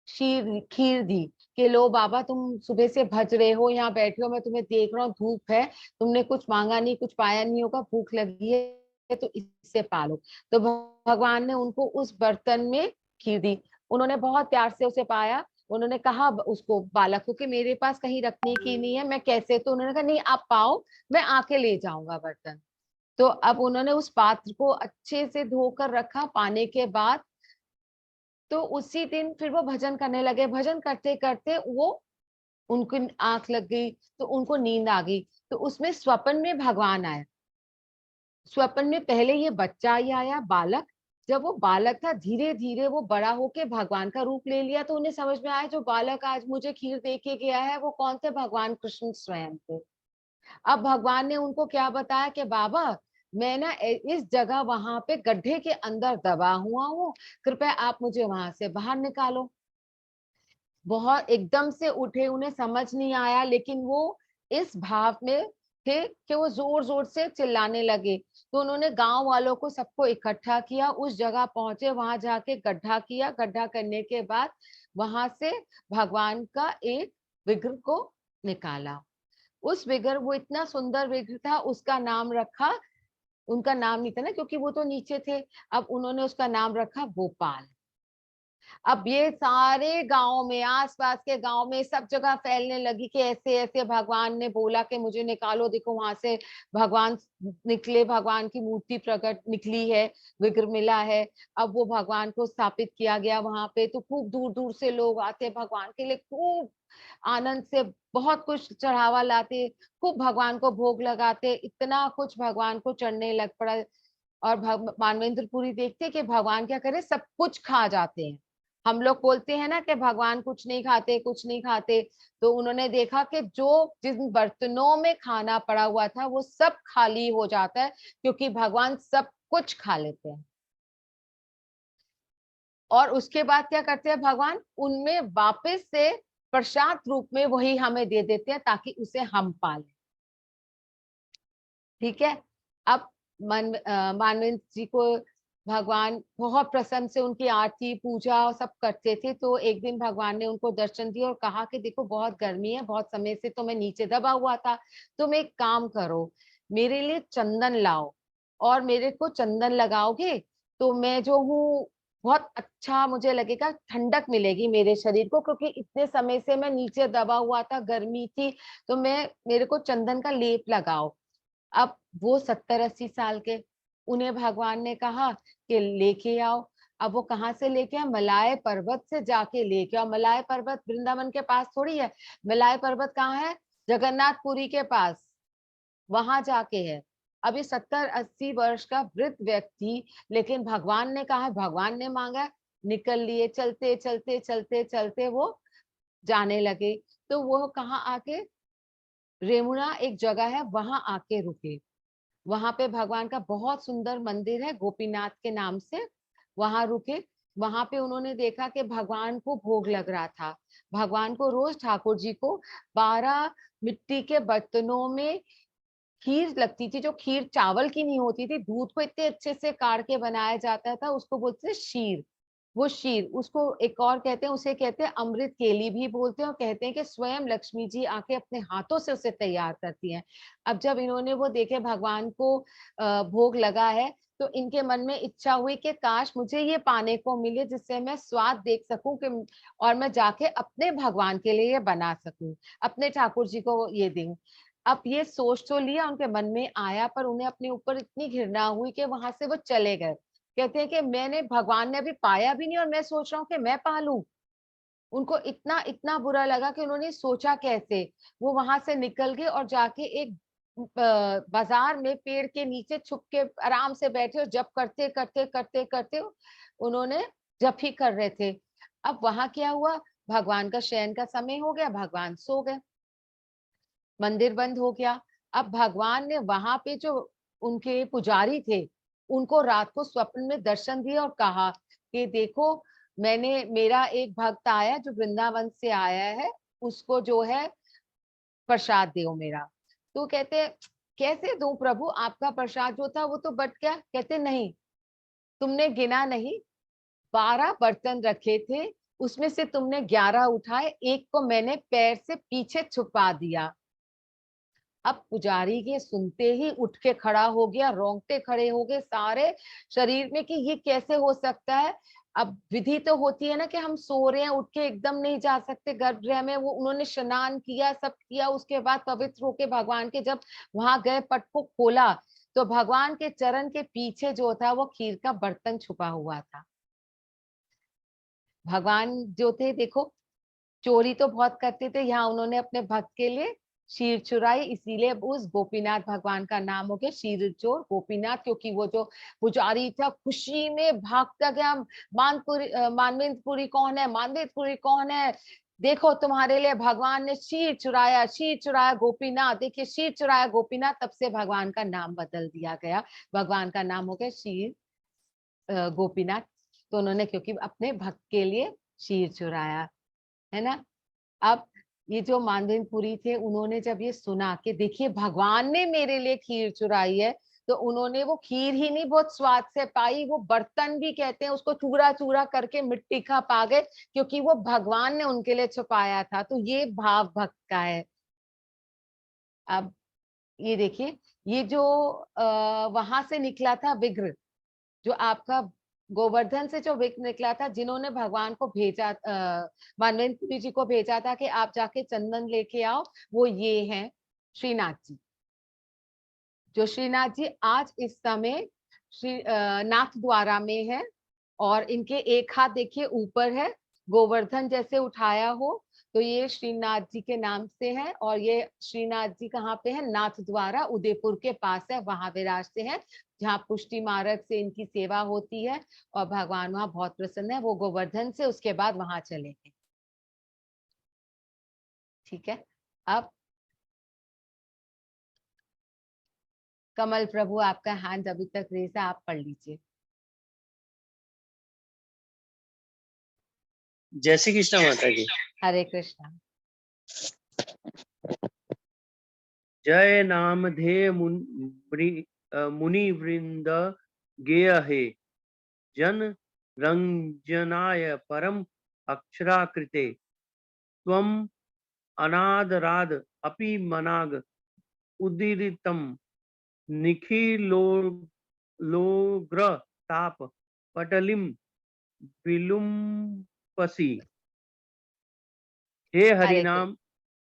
S1: खीर दी कि लो बाबा, तुम सुबह से भज रहे हो, यहाँ बैठे हो, मैं तुम्हें देख रहा हूँ, धूप है, तुमने कुछ मांगा नहीं, कुछ पाया नहीं होगा, भूख लगी है तो इससे पालो। तो भगवान ने उनको उस बर्तन में खीर दी, उन्होंने बहुत प्यार से उसे पाया। उन्होंने कहा उसको बालक को कि मेरे पास कहीं रखने की नहीं है, मैं कैसे, तो उन्होंने कहा नहीं आप पाओ, मैं आके ले जाऊंगा बर्तन। तो अब उन्होंने उस पात्र को अच्छे से धोकर रखा पाने के बाद, तो उसी दिन फिर वो भजन करने लगे। भजन करते करते वो उनकी आंख लग गई तो उनको नींद आ गई। तो उसमें स्वप्न में भगवान आया। स्वप्न में पहले ये बच्चा ही आया, बालक। जब वो बालक था धीरे धीरे वो बड़ा होके भगवान का रूप ले लिया। तो उन्हें समझ में आया जो बालक आज मुझे खीर दे के गया है वो कौन थे, भगवान कृष्ण स्वयं थे। अब भगवान ने उनको क्या बताया कि बाबा मैं ना इस जगह वहां पे गड्ढे के अंदर दबा हुआ हूँ, कृपया आप मुझे वहां से बाहर निकालो। बहुत एकदम से उठे, उन्हें समझ नहीं आया, लेकिन वो इस भाव में थे कि वो जोर जोर से चिल्लाने लगे। तो उन्होंने गांव वालों को सबको इकट्ठा किया, उस जगह पहुंचे, वहां जाके गड्ढा किया। गड्ढा करने के बाद वहां से भगवान का एक विग्रह को निकाला। उस विग्रह, वो इतना सुंदर विग्रह था, उसका नाम रखा, उनका नाम नहीं था ना क्योंकि वो तो नीचे थे, अब उन्होंने उसका नाम रखा गोपाल। अब ये सारे गांव में, आसपास के गांव में सब जगह फैलने लगी कि ऐसे ऐसे भगवान ने बोला कि मुझे निकालो, देखो वहां से भगवान निकले, भगवान की मूर्ति प्रकट निकली है, विग्रह मिला है। अब वो भगवान को स्थापित किया गया वहां पे। तो खूब दूर दूर से लोग आते भगवान के लिए, खूब आनंद से बहुत कुछ चढ़ावा लाते, खूब भगवान को भोग लगाते, इतना कुछ भगवान को चढ़ने लग पड़ा। और मानवेंद्रपुरी देखते कि भगवान क्या करे, सब कुछ खा जाते हैं। हम लोग बोलते हैं ना कि भगवान कुछ नहीं खाते, कुछ नहीं खाते। तो उन्होंने देखा कि जो जिन बर्तनों में खाना पड़ा हुआ था वो सब खाली हो जाता है, क्योंकि भगवान सब कुछ खा लेते हैं। और उसके बाद क्या करते हैं भगवान, उनमें वापस से प्रसाद रूप में वही हमें दे देते हैं ताकि उसे हम पालें। ठीक है। अब मानवेंद्र जी को भगवान बहुत प्रसन्न से उनकी आरती पूजा सब करते थे। तो एक दिन भगवान ने उनको दर्शन दिया और कहा कि देखो बहुत गर्मी है, बहुत समय से तो मैं नीचे दबा हुआ था, तुम एक काम करो, मेरे लिए चंदन लाओ और मेरे को चंदन लगाओगे तो मैं जो हूँ बहुत अच्छा मुझे लगेगा, ठंडक मिलेगी मेरे शरीर को, क्योंकि इतने समय से मैं नीचे दबा हुआ था, गर्मी थी, तो मेरे को चंदन का लेप लगाओ। अब वो 70-80 साल के, उन्हें भगवान ने कहा कि लेके आओ। अब वो कहाँ से लेके आए, मलाय पर्वत से जाके लेके आओ। मलाय पर्वत वृंदावन के पास थोड़ी है, मलाय पर्वत कहाँ है, जगन्नाथपुरी के पास, वहां जाके है। अभी 70-80 वर्ष का वृद्ध व्यक्ति, लेकिन भगवान ने कहा, भगवान ने मांगा, निकल लिए, चलते चलते चलते चलते वो जाने लगे। तो वो कहाँ आके, रेमुना एक जगह है, वहां आके रुके। वहां पे भगवान का बहुत सुंदर मंदिर है गोपीनाथ के नाम से, वहां रुके। वहां पे उन्होंने देखा कि भगवान को भोग लग रहा था। भगवान को रोज ठाकुर जी को 12 मिट्टी के बर्तनों में खीर लगती थी, जो खीर चावल की नहीं होती थी, दूध को इतने अच्छे से काढ़ के बनाया जाता था, उसको बोलते थे शीर। वो शीर, उसको एक और कहते हैं, उसे कहते हैं अमृत केली भी बोलते हैं, और कहते हैं कि स्वयं लक्ष्मी जी आके अपने हाथों से उसे तैयार करती हैं। अब जब इन्होंने वो देखे भगवान को भोग लगा है, तो इनके मन में इच्छा हुई कि काश मुझे ये पाने को मिले जिससे मैं स्वाद देख सकूं कि, और मैं जाके अपने भगवान के लिए ये बना सकूं, अपने ठाकुर जी को ये दूं। अब ये सोच तो लिया, उनके मन में आया, पर उन्हें अपने ऊपर इतनी घृणा हुई कि वहां से वो चले गए। कहते हैं कि मैंने, भगवान ने अभी पाया भी नहीं और मैं सोच रहा हूँ कि मैं पालूं। उनको इतना इतना बुरा लगा कि उन्होंने सोचा कैसे, वो वहां से निकल गए और जाके एक बाजार में पेड़ के नीचे छुप के आराम से बैठे और जप करते करते करते करते उन्होंने जप ही कर रहे थे। अब वहां क्या हुआ, भगवान का शयन का समय हो गया, भगवान सो गए, मंदिर बंद हो गया। अब भगवान ने वहां पे जो उनके पुजारी थे, उनको रात को स्वप्न में दर्शन दिया और कहा कि देखो मेरा एक भक्त आया जो वृंदावन से आया है, उसको जो है प्रसाद दो मेरा। तो कहते कैसे दूं प्रभु, आपका प्रसाद जो था वो तो बट गया। कहते नहीं, तुमने गिना नहीं, 12 बर्तन रखे थे, उसमें से तुमने 11 उठाए, एक को मैंने पैर से पीछे छुपा दिया। अब पुजारी के सुनते ही उठ के खड़ा हो गया, रोंगटे खड़े हो गए सारे शरीर में कि ये कैसे हो सकता है। अब विधि तो होती है ना कि हम सो रहे हैं, उठ के एकदम नहीं जा सकते गर्भगृह में। वो उन्होंने स्नान किया, सब किया, उसके बाद पवित्र होके भगवान के जब वहां गए, पट को खोला तो भगवान के चरण के पीछे जो था वो खीर का बर्तन छुपा हुआ था। भगवान जो थे देखो, चोरी तो बहुत करते थे, यहाँ उन्होंने अपने भक्त के लिए शीर चुराई, इसीलिए उस गोपीनाथ भगवान का नाम हो गया शीर चोर गोपीनाथ। क्योंकि वो जो पुजारी था खुशी में भागता गया, मानवेंद्रपुरी कौन है, मानवेंद्रपुरी कौन है, देखो तुम्हारे लिए भगवान ने शीर चुराया गोपीनाथ, देखिए शीर चुराया गोपीनाथ। तब से भगवान का नाम बदल दिया गया, भगवान का नाम हो गया शीर गोपीनाथ। तो उन्होंने क्योंकि अपने भक्त के लिए शीर चुराया, है ना। अब ये जो मानवेंद्रपुरी थे, उन्होंने जब ये सुना कि देखिए भगवान ने मेरे लिए खीर चुराई है, तो उन्होंने वो खीर ही नहीं बहुत स्वाद से पाई, वो बर्तन भी कहते हैं उसको चूरा चूरा करके मिट्टी का पा गए, क्योंकि वो भगवान ने उनके लिए छुपाया था। तो ये भाव भक्त का है। अब ये देखिए, ये जो वहां से निकला था विग्रह, जो आपका गोवर्धन से जो विघ्न निकला था, जिन्होंने भगवान को भेजा, मानवेंद्रपुरी जी को भेजा था कि आप जाके चंदन लेके आओ, वो ये हैं श्रीनाथ जी। जो श्रीनाथ जी आज इस समय श्री नाथ द्वारा में है, और इनके एक हाथ देखिए ऊपर है, गोवर्धन जैसे उठाया हो, तो ये श्रीनाथ जी के नाम से है। और ये श्रीनाथ जी कहाँ पे है, नाथ द्वारा उदयपुर के पास है, वहां विराजते हैं, जहाँ पुष्टि मार्ग से इनकी सेवा होती है, और भगवान वहां बहुत प्रसन्न है। वो गोवर्धन से उसके बाद वहां चले गए। ठीक है, अब कमल प्रभु आपका हैंड अभी तक रेस है, आप पढ़ लीजिए।
S12: जय श्री कृष्ण माता जी।
S1: हरे कृष्णा।
S12: जय नामधेय मुनि वृंद गेय हे, जन रंजनाय परम अक्षराकृते, त्वम अनादराद अपि मनाग उदीरितम निखिलोग्र ताप पटलिम विलुम्पसी। हे हरि नाम।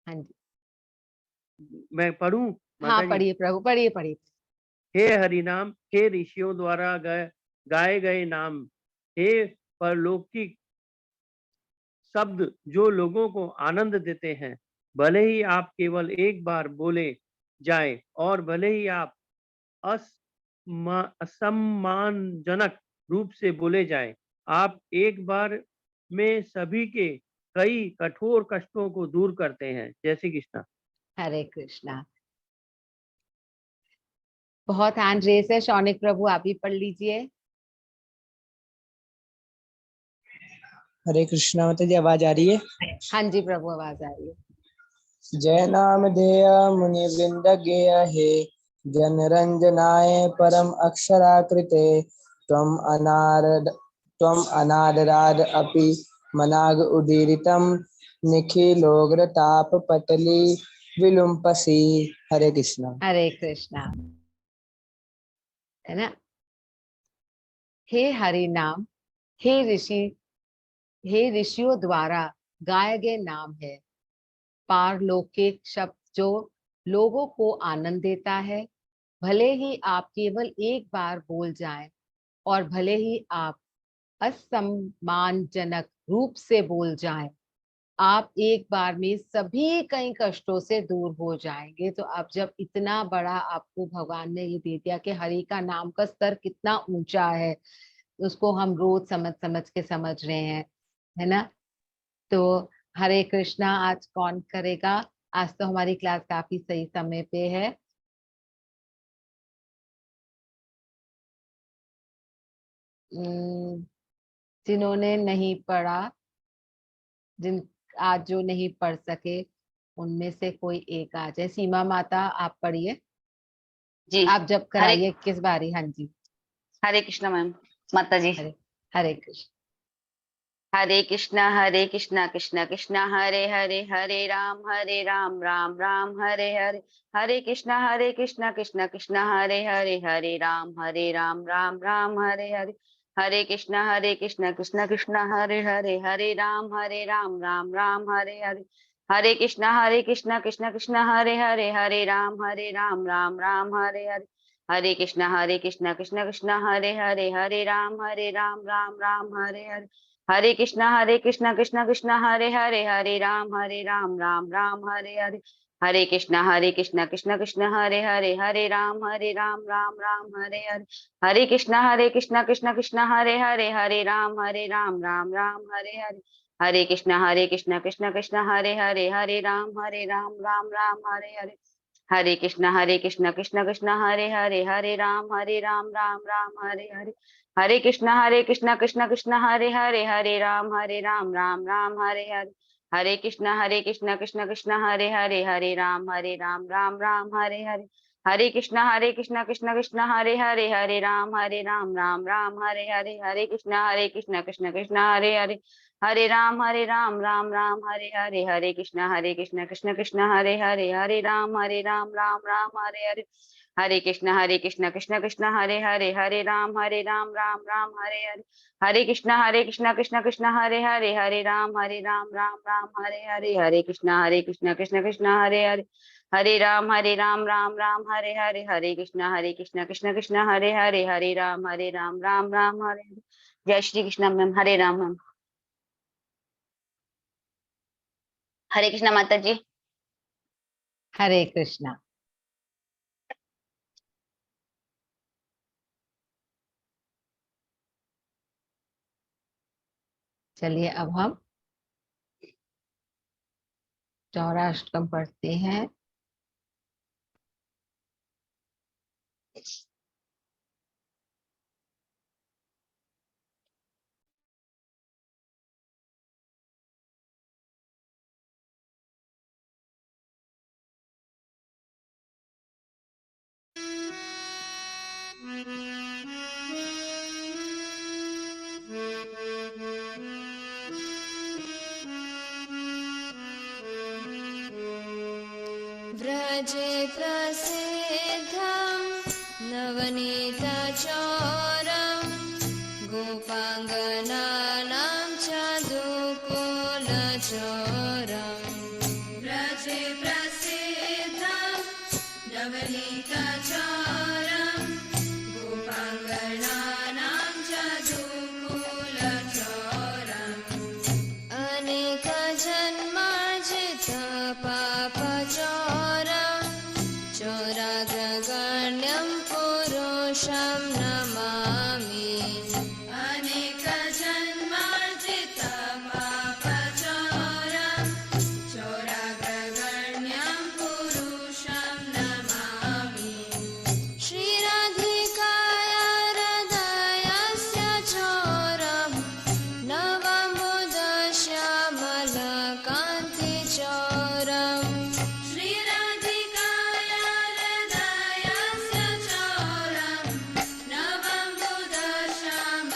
S1: हाँ जी,
S12: मैं पढ़ूं?
S1: हाँ पढ़िए प्रभु, पढ़िए पढ़िए।
S12: हे हरि नाम, हे ऋषियों द्वारा गाए गए नाम, हे परलौकिक शब्द जो लोगों को आनंद देते हैं। भले ही आप केवल एक बार बोले जाए और भले ही आप असम्मानजनक रूप से बोले जाए, आप एक बार में सभी के कई कठोर कष्टों को दूर करते हैं। जय श्री कृष्ण।
S1: हरे कृष्णा। बहुत हैंड रेस है, शौनिक प्रभु आप भी पढ़ लीजिए।
S13: हरे कृष्णा माता जी, आवाज आ रही है?
S1: हाँ जी प्रभु, आवाज आ रही है।
S13: जय नामधेय मुनि वृंद गेय हे, जन रंजनाय परम अक्षराकृते, त्वम अनादराद अपि मनाग उदीरितम निखिलोग्र ताप पटली विलुम्पसी। हरे कृष्णा।
S1: हरे कृष्णा। है ना। हे हरि नाम, हे ऋषियों द्वारा गाए गए नाम है, पारलौकिक शब्द जो लोगों को आनंद देता है। भले ही आप केवल एक बार बोल जाएं और भले ही आप असम्मानजनक रूप से बोल जाएं, आप एक बार में सभी कई कष्टों से दूर हो जाएंगे। तो अब जब इतना बड़ा आपको भगवान ने ये दे दिया कि हरि का नाम का स्तर कितना ऊंचा है, उसको हम रोज समझ के समझ रहे हैं, है ना। तो हरे कृष्णा। आज कौन करेगा? आज तो हमारी क्लास काफी सही समय पे है। जिन्होंने नहीं पढ़ा, जिन आज जो नहीं पढ़ सके उनमें से कोई एक आ जाए। सीमा माता आप पढ़िए
S14: जी।
S1: आप जब कराइए किस बारी। हाँ जी।
S14: हरे कृष्णा मैम। माता जी।
S1: हरे कृष्ण।
S14: हरे कृष्णा कृष्णा कृष्णा हरे हरे, हरे राम राम राम हरे हरे, हरे कृष्णा कृष्णा कृष्णा हरे हरे, हरे राम राम राम हरे हरे, हरे कृष्णा कृष्णा कृष्णा हरे हरे, हरे राम राम राम हरे हरे, हरे कृष्णा कृष्णा कृष्णा हरे हरे, हरे राम राम राम हरे हरे, हरे कृष्णा कृष्णा कृष्णा हरे हरे, हरे राम राम राम हरे हरे, हरे कृष्णा कृष्णा कृष्णा हरे हरे, हरे राम राम राम हरे हरे, हरे कृष्णा कृष्णा कृष्णा हरे हरे, हरे राम राम राम हरे हरे, हरे कृष्णा कृष्णा कृष्णा हरे हरे, हरे राम राम राम हरे हरे, हरे कृष्णा कृष्णा कृष्णा हरे हरे, हरे राम राम राम हरे हरे, हरे कृष्णा कृष्णा कृष्णा हरे हरे, हरे राम राम राम हरे हरे, हरे कृष्णा कृष्णा कृष्णा हरे हरे, हरे राम राम राम हरे हरे, हरे कृष्णा कृष्णा कृष्णा हरे हरे, हरे राम राम राम हरे हरे, हरे कृष्णा कृष्णा कृष्णा हरे हरे, हरे राम राम राम हरे हरे, हरे कृष्णा कृष्णा कृष्णा हरे हरे, हरे राम राम राम हरे हरे, हरे कृष्णा कृष्णा कृष्णा हरे हरे, हरे राम राम राम हरे हरे, हरे कृष्णा कृष्णा कृष्णा हरे हरे, हरे राम राम राम हरे हरे, हरे कृष्णा कृष्णा कृष्णा हरे हरे, हरे राम राम राम हरे हरे, हरे कृष्णा कृष्णा कृष्णा हरे हरे, हरे राम राम राम हरे हरे, हरे कृष्णा कृष्णा कृष्णा हरे हरे, हरे राम राम राम हरे हरे। जय श्री कृष्णा मैम। हरे राम मैम। हरे कृष्णा माता जी।
S1: हरे कृष्णा। चलिए अब हम चौराष्टकम पढ़ते हैं।
S15: व्रजे प्रसिद्धं नवनीतचोरं गोपाङ्गनानां चोरं। व्रजे प्रसिद्धं नवनीतचोरं गोपाङ्गनानां चोरम्। अनेकजन्मार्जित पापचोरं चोराग्रगण्यं पुरुषं नमामि। अनेकजन्मार्जित पापचोरं चोराग्रगण्यं पुरुषं नमामि। श्रीराधिकाया हृदयस्य चोरं नवम्बुधश्यामलकान्तिचोरम्। श्रीराधिकाया हृदयस्य चोरं नवम्बुधश्यामलकान्तिचोरम्।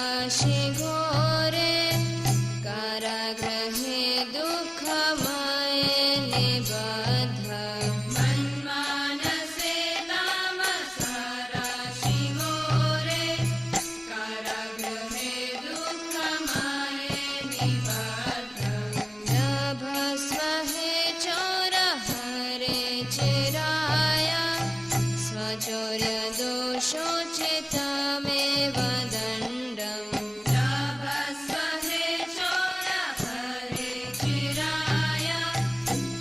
S15: पाशे घोरे कारागृहे दुःखमये निबद्ध मन्मानसे तामसा राशि घोरे कारागृहे दुःखमये निबद्ध नभस्महे चोरहरे चिराय स्वचौर्यदोषोचितमेव दण्डम् नभस्महे चोरहरे चिराय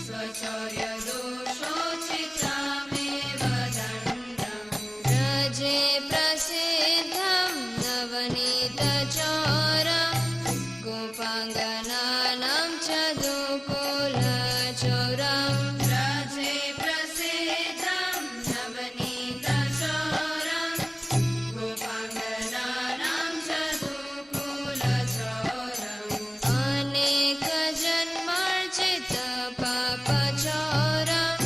S15: स्वचौर्यदोषोचितमेव दण्डम् व्रजे प्रसिद्धं नवनीतचौरम् गोपाङ्गनानां च दुकुलचौरम् व्रजे प्रसिद्धं नवनीतचौरम् गोपाङ्गनानां च दुकुलचौरम् अनेकजन्मार्जितपापचौरम्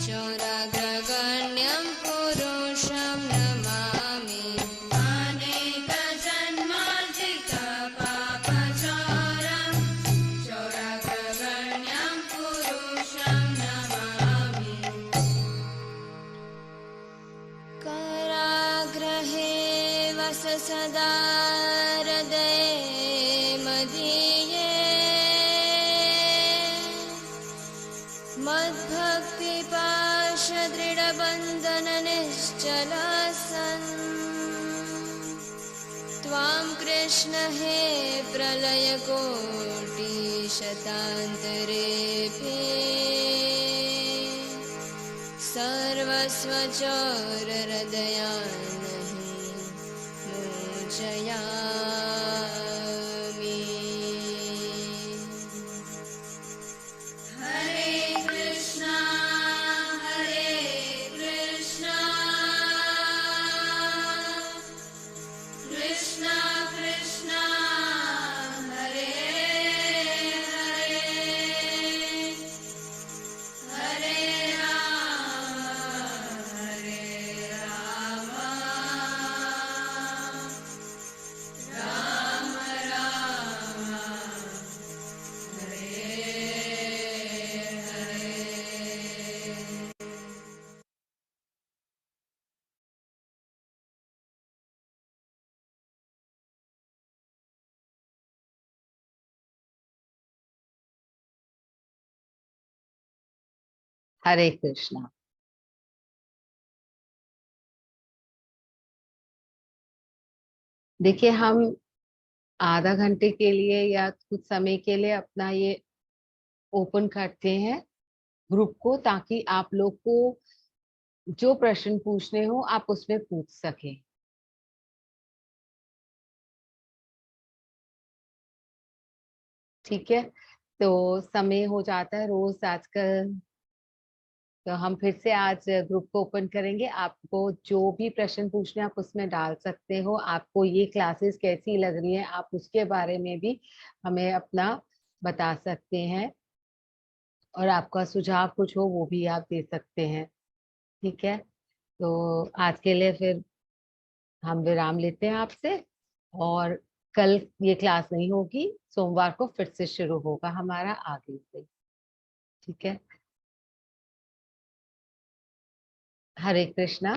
S15: चौराग्रगण्यं पुरुषं नमामि अनेकजन्मार्जितपापचौरम् चौराग्रगण्यं पुरुषं नमामि कराग्रहे वस सदा हृदये मदीये मद्भक्तिपाशदृढबन्धननिश्चलसन् त्वां कृष्ण हे प्रलयकोटिशतान्तरेऽपि सर्वस्वचौरहृदयान् मोचयामि हरे कृष्णा कृष्णा कृष्णा हरे हरे हरे राम राम राम हरे हरे
S1: हरे कृष्णा। देखिए, हम आधा घंटे के लिए या कुछ समय के लिए अपना ये ओपन करते हैं ग्रुप को, ताकि आप लोग को जो प्रश्न पूछने हो आप उसमें पूछ सकें। ठीक है, तो समय हो जाता है रोज आजकल, तो हम फिर से आज ग्रुप को ओपन करेंगे। आपको जो भी प्रश्न पूछने आप उसमें डाल सकते हो। आपको ये क्लासेस कैसी लग रही है आप उसके बारे में भी हमें अपना बता सकते हैं, और आपका सुझाव कुछ हो वो भी आप दे सकते हैं। ठीक है, तो आज के लिए फिर हम विराम लेते हैं आपसे, और कल ये क्लास नहीं होगी, सोमवार को फिर से शुरू होगा हमारा आगे से। ठीक है, हरे कृष्णा।